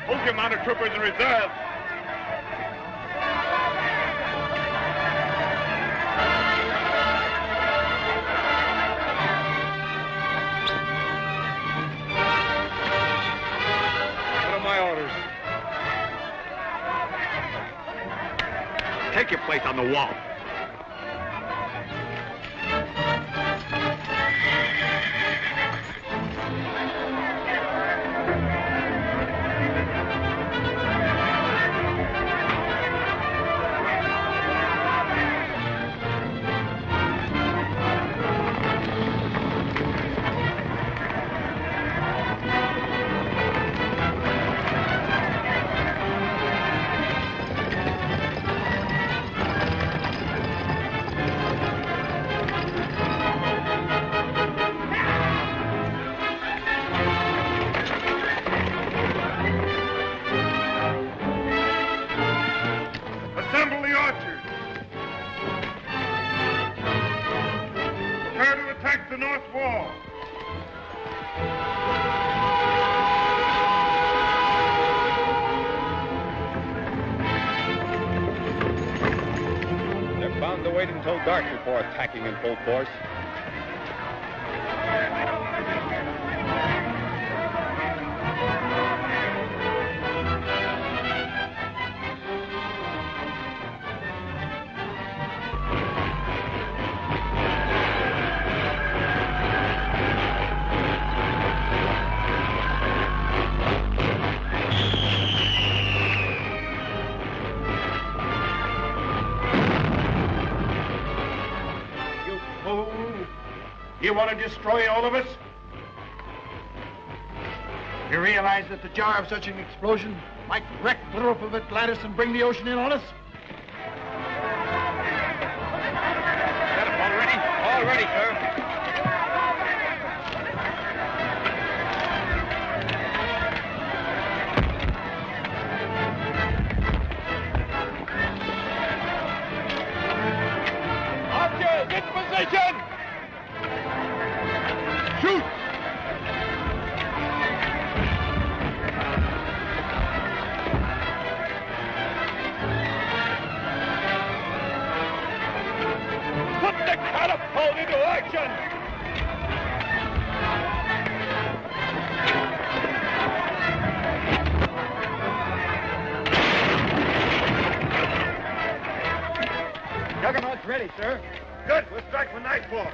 Hold your mounted troopers in reserve. What are my orders? Take your place on the wall. Assemble the archers. Prepare to attack the north wall. They're bound to wait until dark before attacking in full force. You fool! You want to destroy all of us? You realize that the jar of such an explosion might wreck the roof of Atlantis and bring the ocean in on us? All ready? All ready, sir. Archers, in position! Shoot! Put the catapult into action! Juggernaut's ready, sir. Good, we'll strike when nightfall.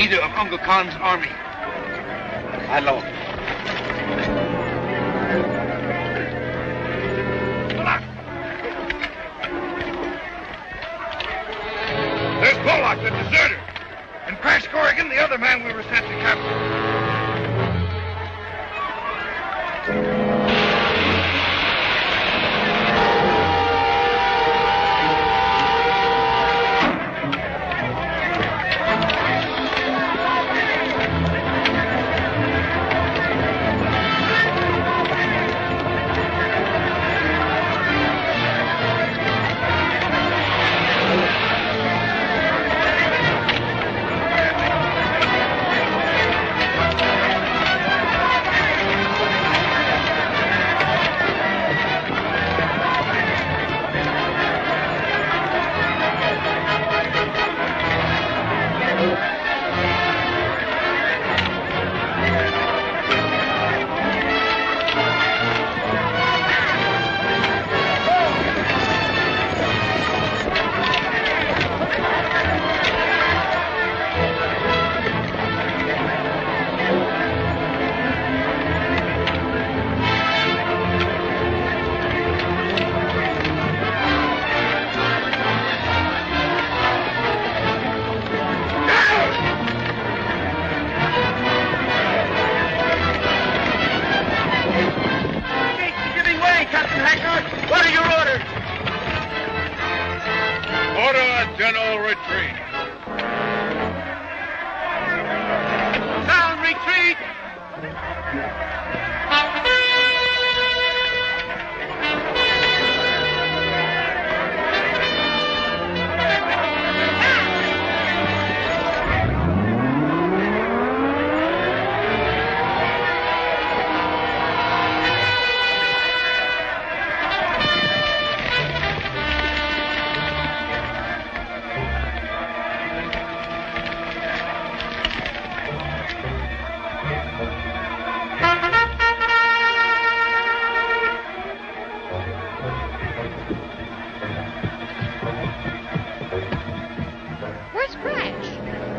either of Uncle Khan's army. I know. There's Bullock, the deserter. And Crash Corrigan, the other man we were sent to capture.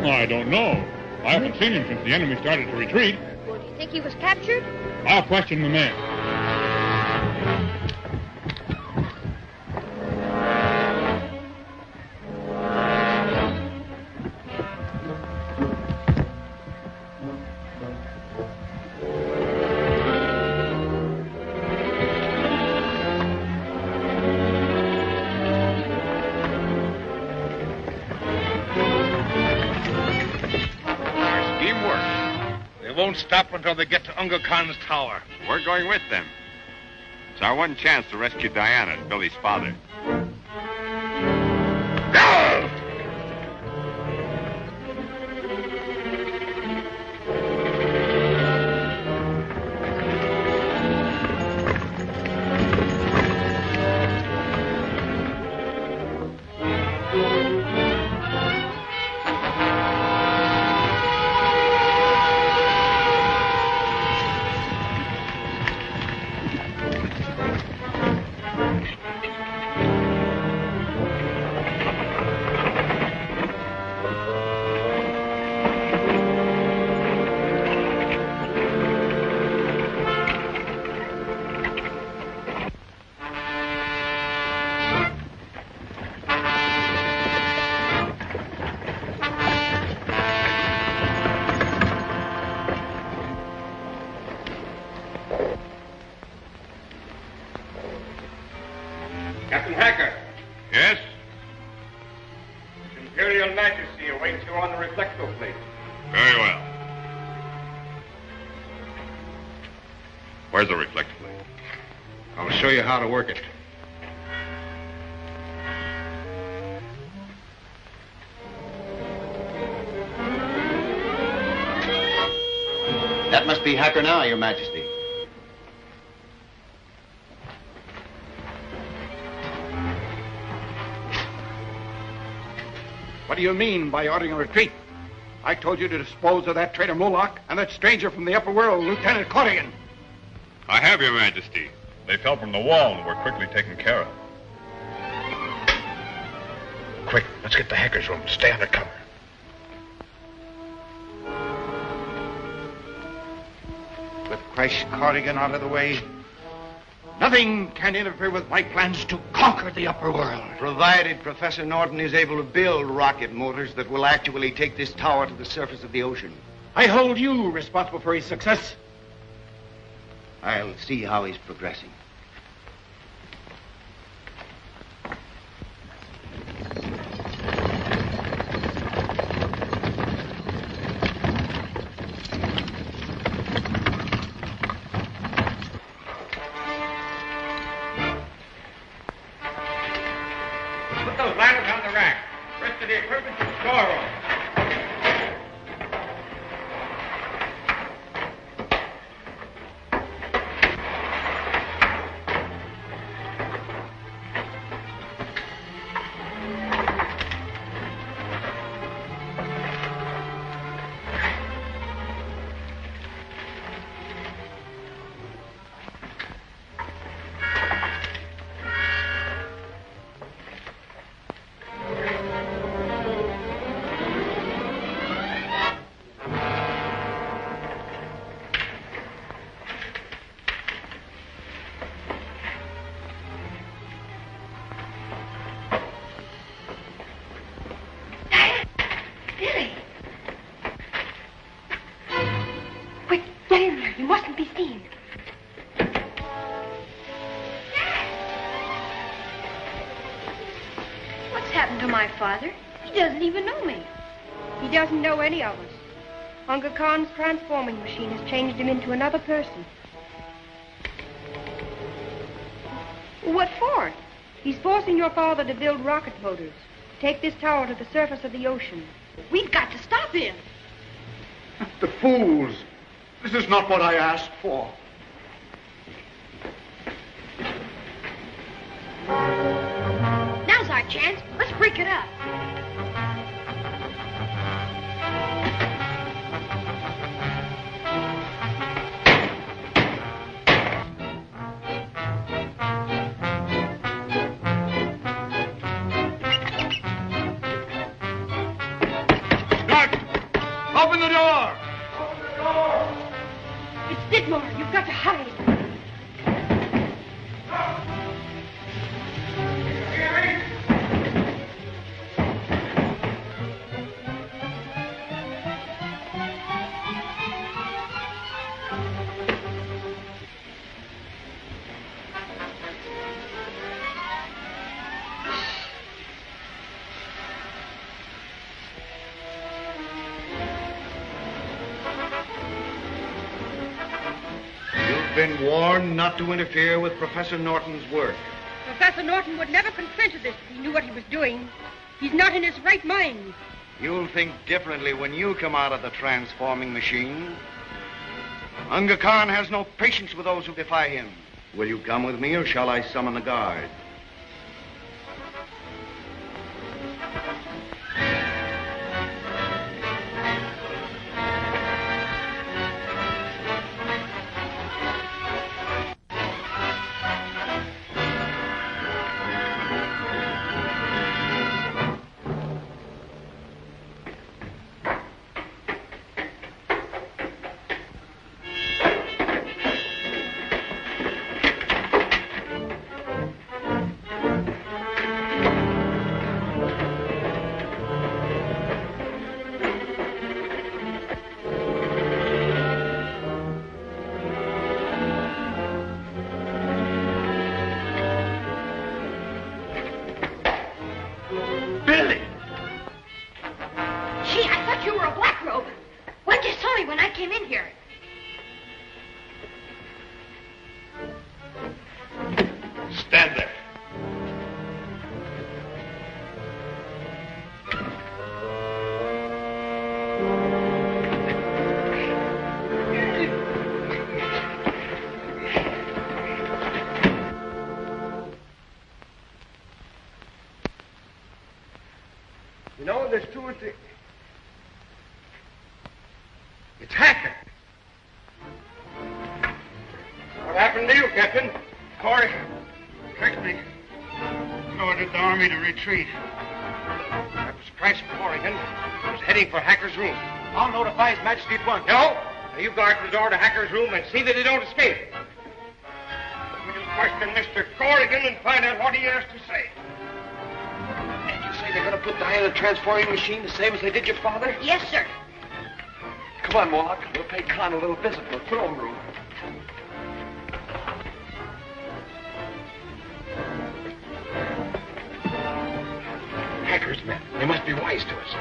I don't know. I haven't seen him since the enemy started to retreat. Well, do you think he was captured? I'll question the men. Stop until they get to Unga Khan's tower. We're going with them. It's our one chance to rescue Diana and Billy's father. Go! Captain Hacker. Yes? His Imperial Majesty awaits you on the reflector plate. Very well. Where's the reflector plate? I'll show you how to work it. That must be Hacker now, Your Majesty. What do you mean by ordering a retreat? I told you to dispose of that traitor Moloch and that stranger from the upper world, Lieutenant Corrigan. I have, Your Majesty. They fell from the wall and were quickly taken care of. Quick, let's get the Hacker's room. Stay under cover. Crash Corrigan out of the way. Nothing can interfere with my plans to conquer the upper world. Provided Professor Norton is able to build rocket motors that will actually take this tower to the surface of the ocean. I hold you responsible for his success. I'll see how he's progressing. Put those ladders on the rack. Rest of the equipment's in the storeroom. You mustn't be seen. What's happened to my father? He doesn't even know me. He doesn't know any of us. Uncle Khan's transforming machine has changed him into another person. What for? He's forcing your father to build rocket motors. Take this tower to the surface of the ocean. We've got to stop him. The fools! This is not what I asked for. Now's our chance. Let's break it up. Open the door! It's Ditmore. You've got to hide. Been warned not to interfere with Professor Norton's work. Professor Norton would never consent to this if he knew what he was doing. He's not in his right mind. You'll think differently when you come out of the transforming machine. Unga Khan has no patience with those who defy him. Will you come with me, or shall I summon the guard? You know, there's two or three. It's Hacker. What happened to you, Captain? Corey tricked me. He ordered the army to retreat. That was Crash Corrigan. He was heading for Hacker's room. I'll notify His Majesty at once. No! Now you guard the door to Hacker's room and see that they don't escape. We'll question Mr. Corrigan and find out what he has to say. And you say they're going to put Diana in a transforming machine the same as they did your father? Yes, sir. Come on, Moloch. We'll pay Khan a little visit in the throne room. Hacker's men. They must be wise to us.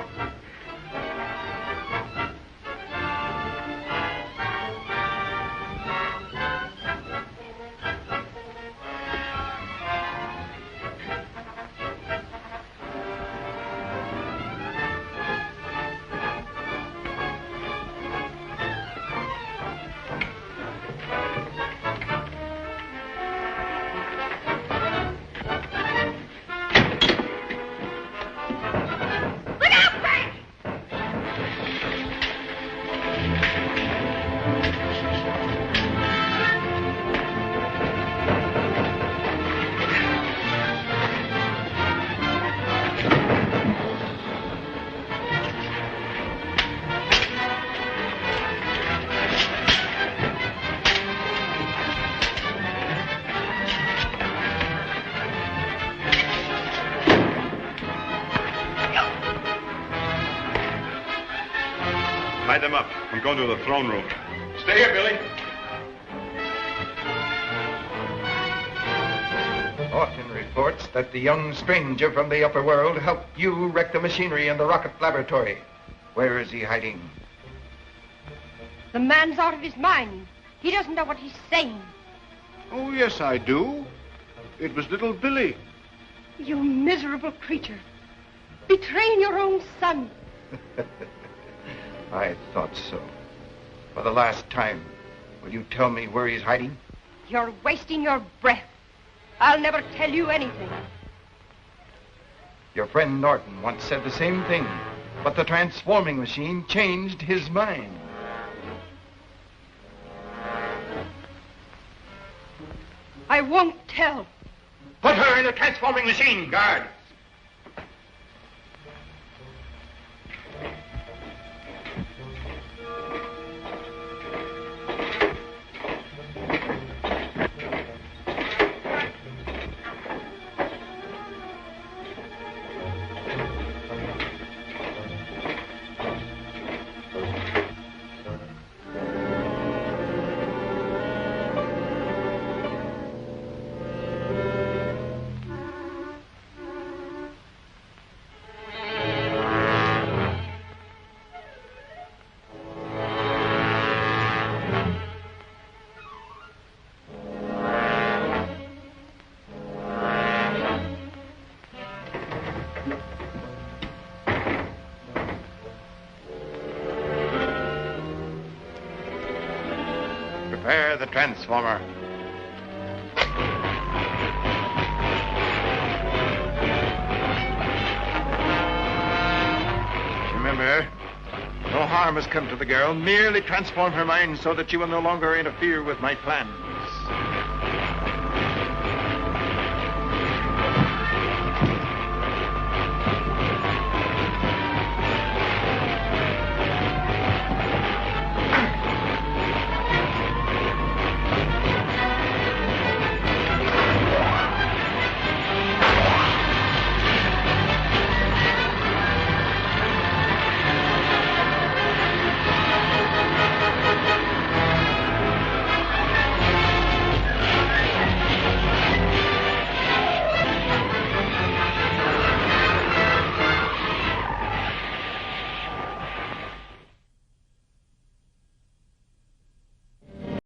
Tie them up. I'm going to the throne room. Stay here, Billy. Norton reports that the young stranger from the upper world helped you wreck the machinery in the rocket laboratory. Where is he hiding? The man's out of his mind. He doesn't know what he's saying. Oh, yes, I do. It was little Billy. You miserable creature. Betraying your own son. I thought so. For the last time, will you tell me where he's hiding? You're wasting your breath. I'll never tell you anything. Your friend Norton once said the same thing, but the transforming machine changed his mind. I won't tell. Put her in the transforming machine, guard. Prepare the transformer. Remember, no harm has come to the girl. Merely transform her mind so that she will no longer interfere with my plan.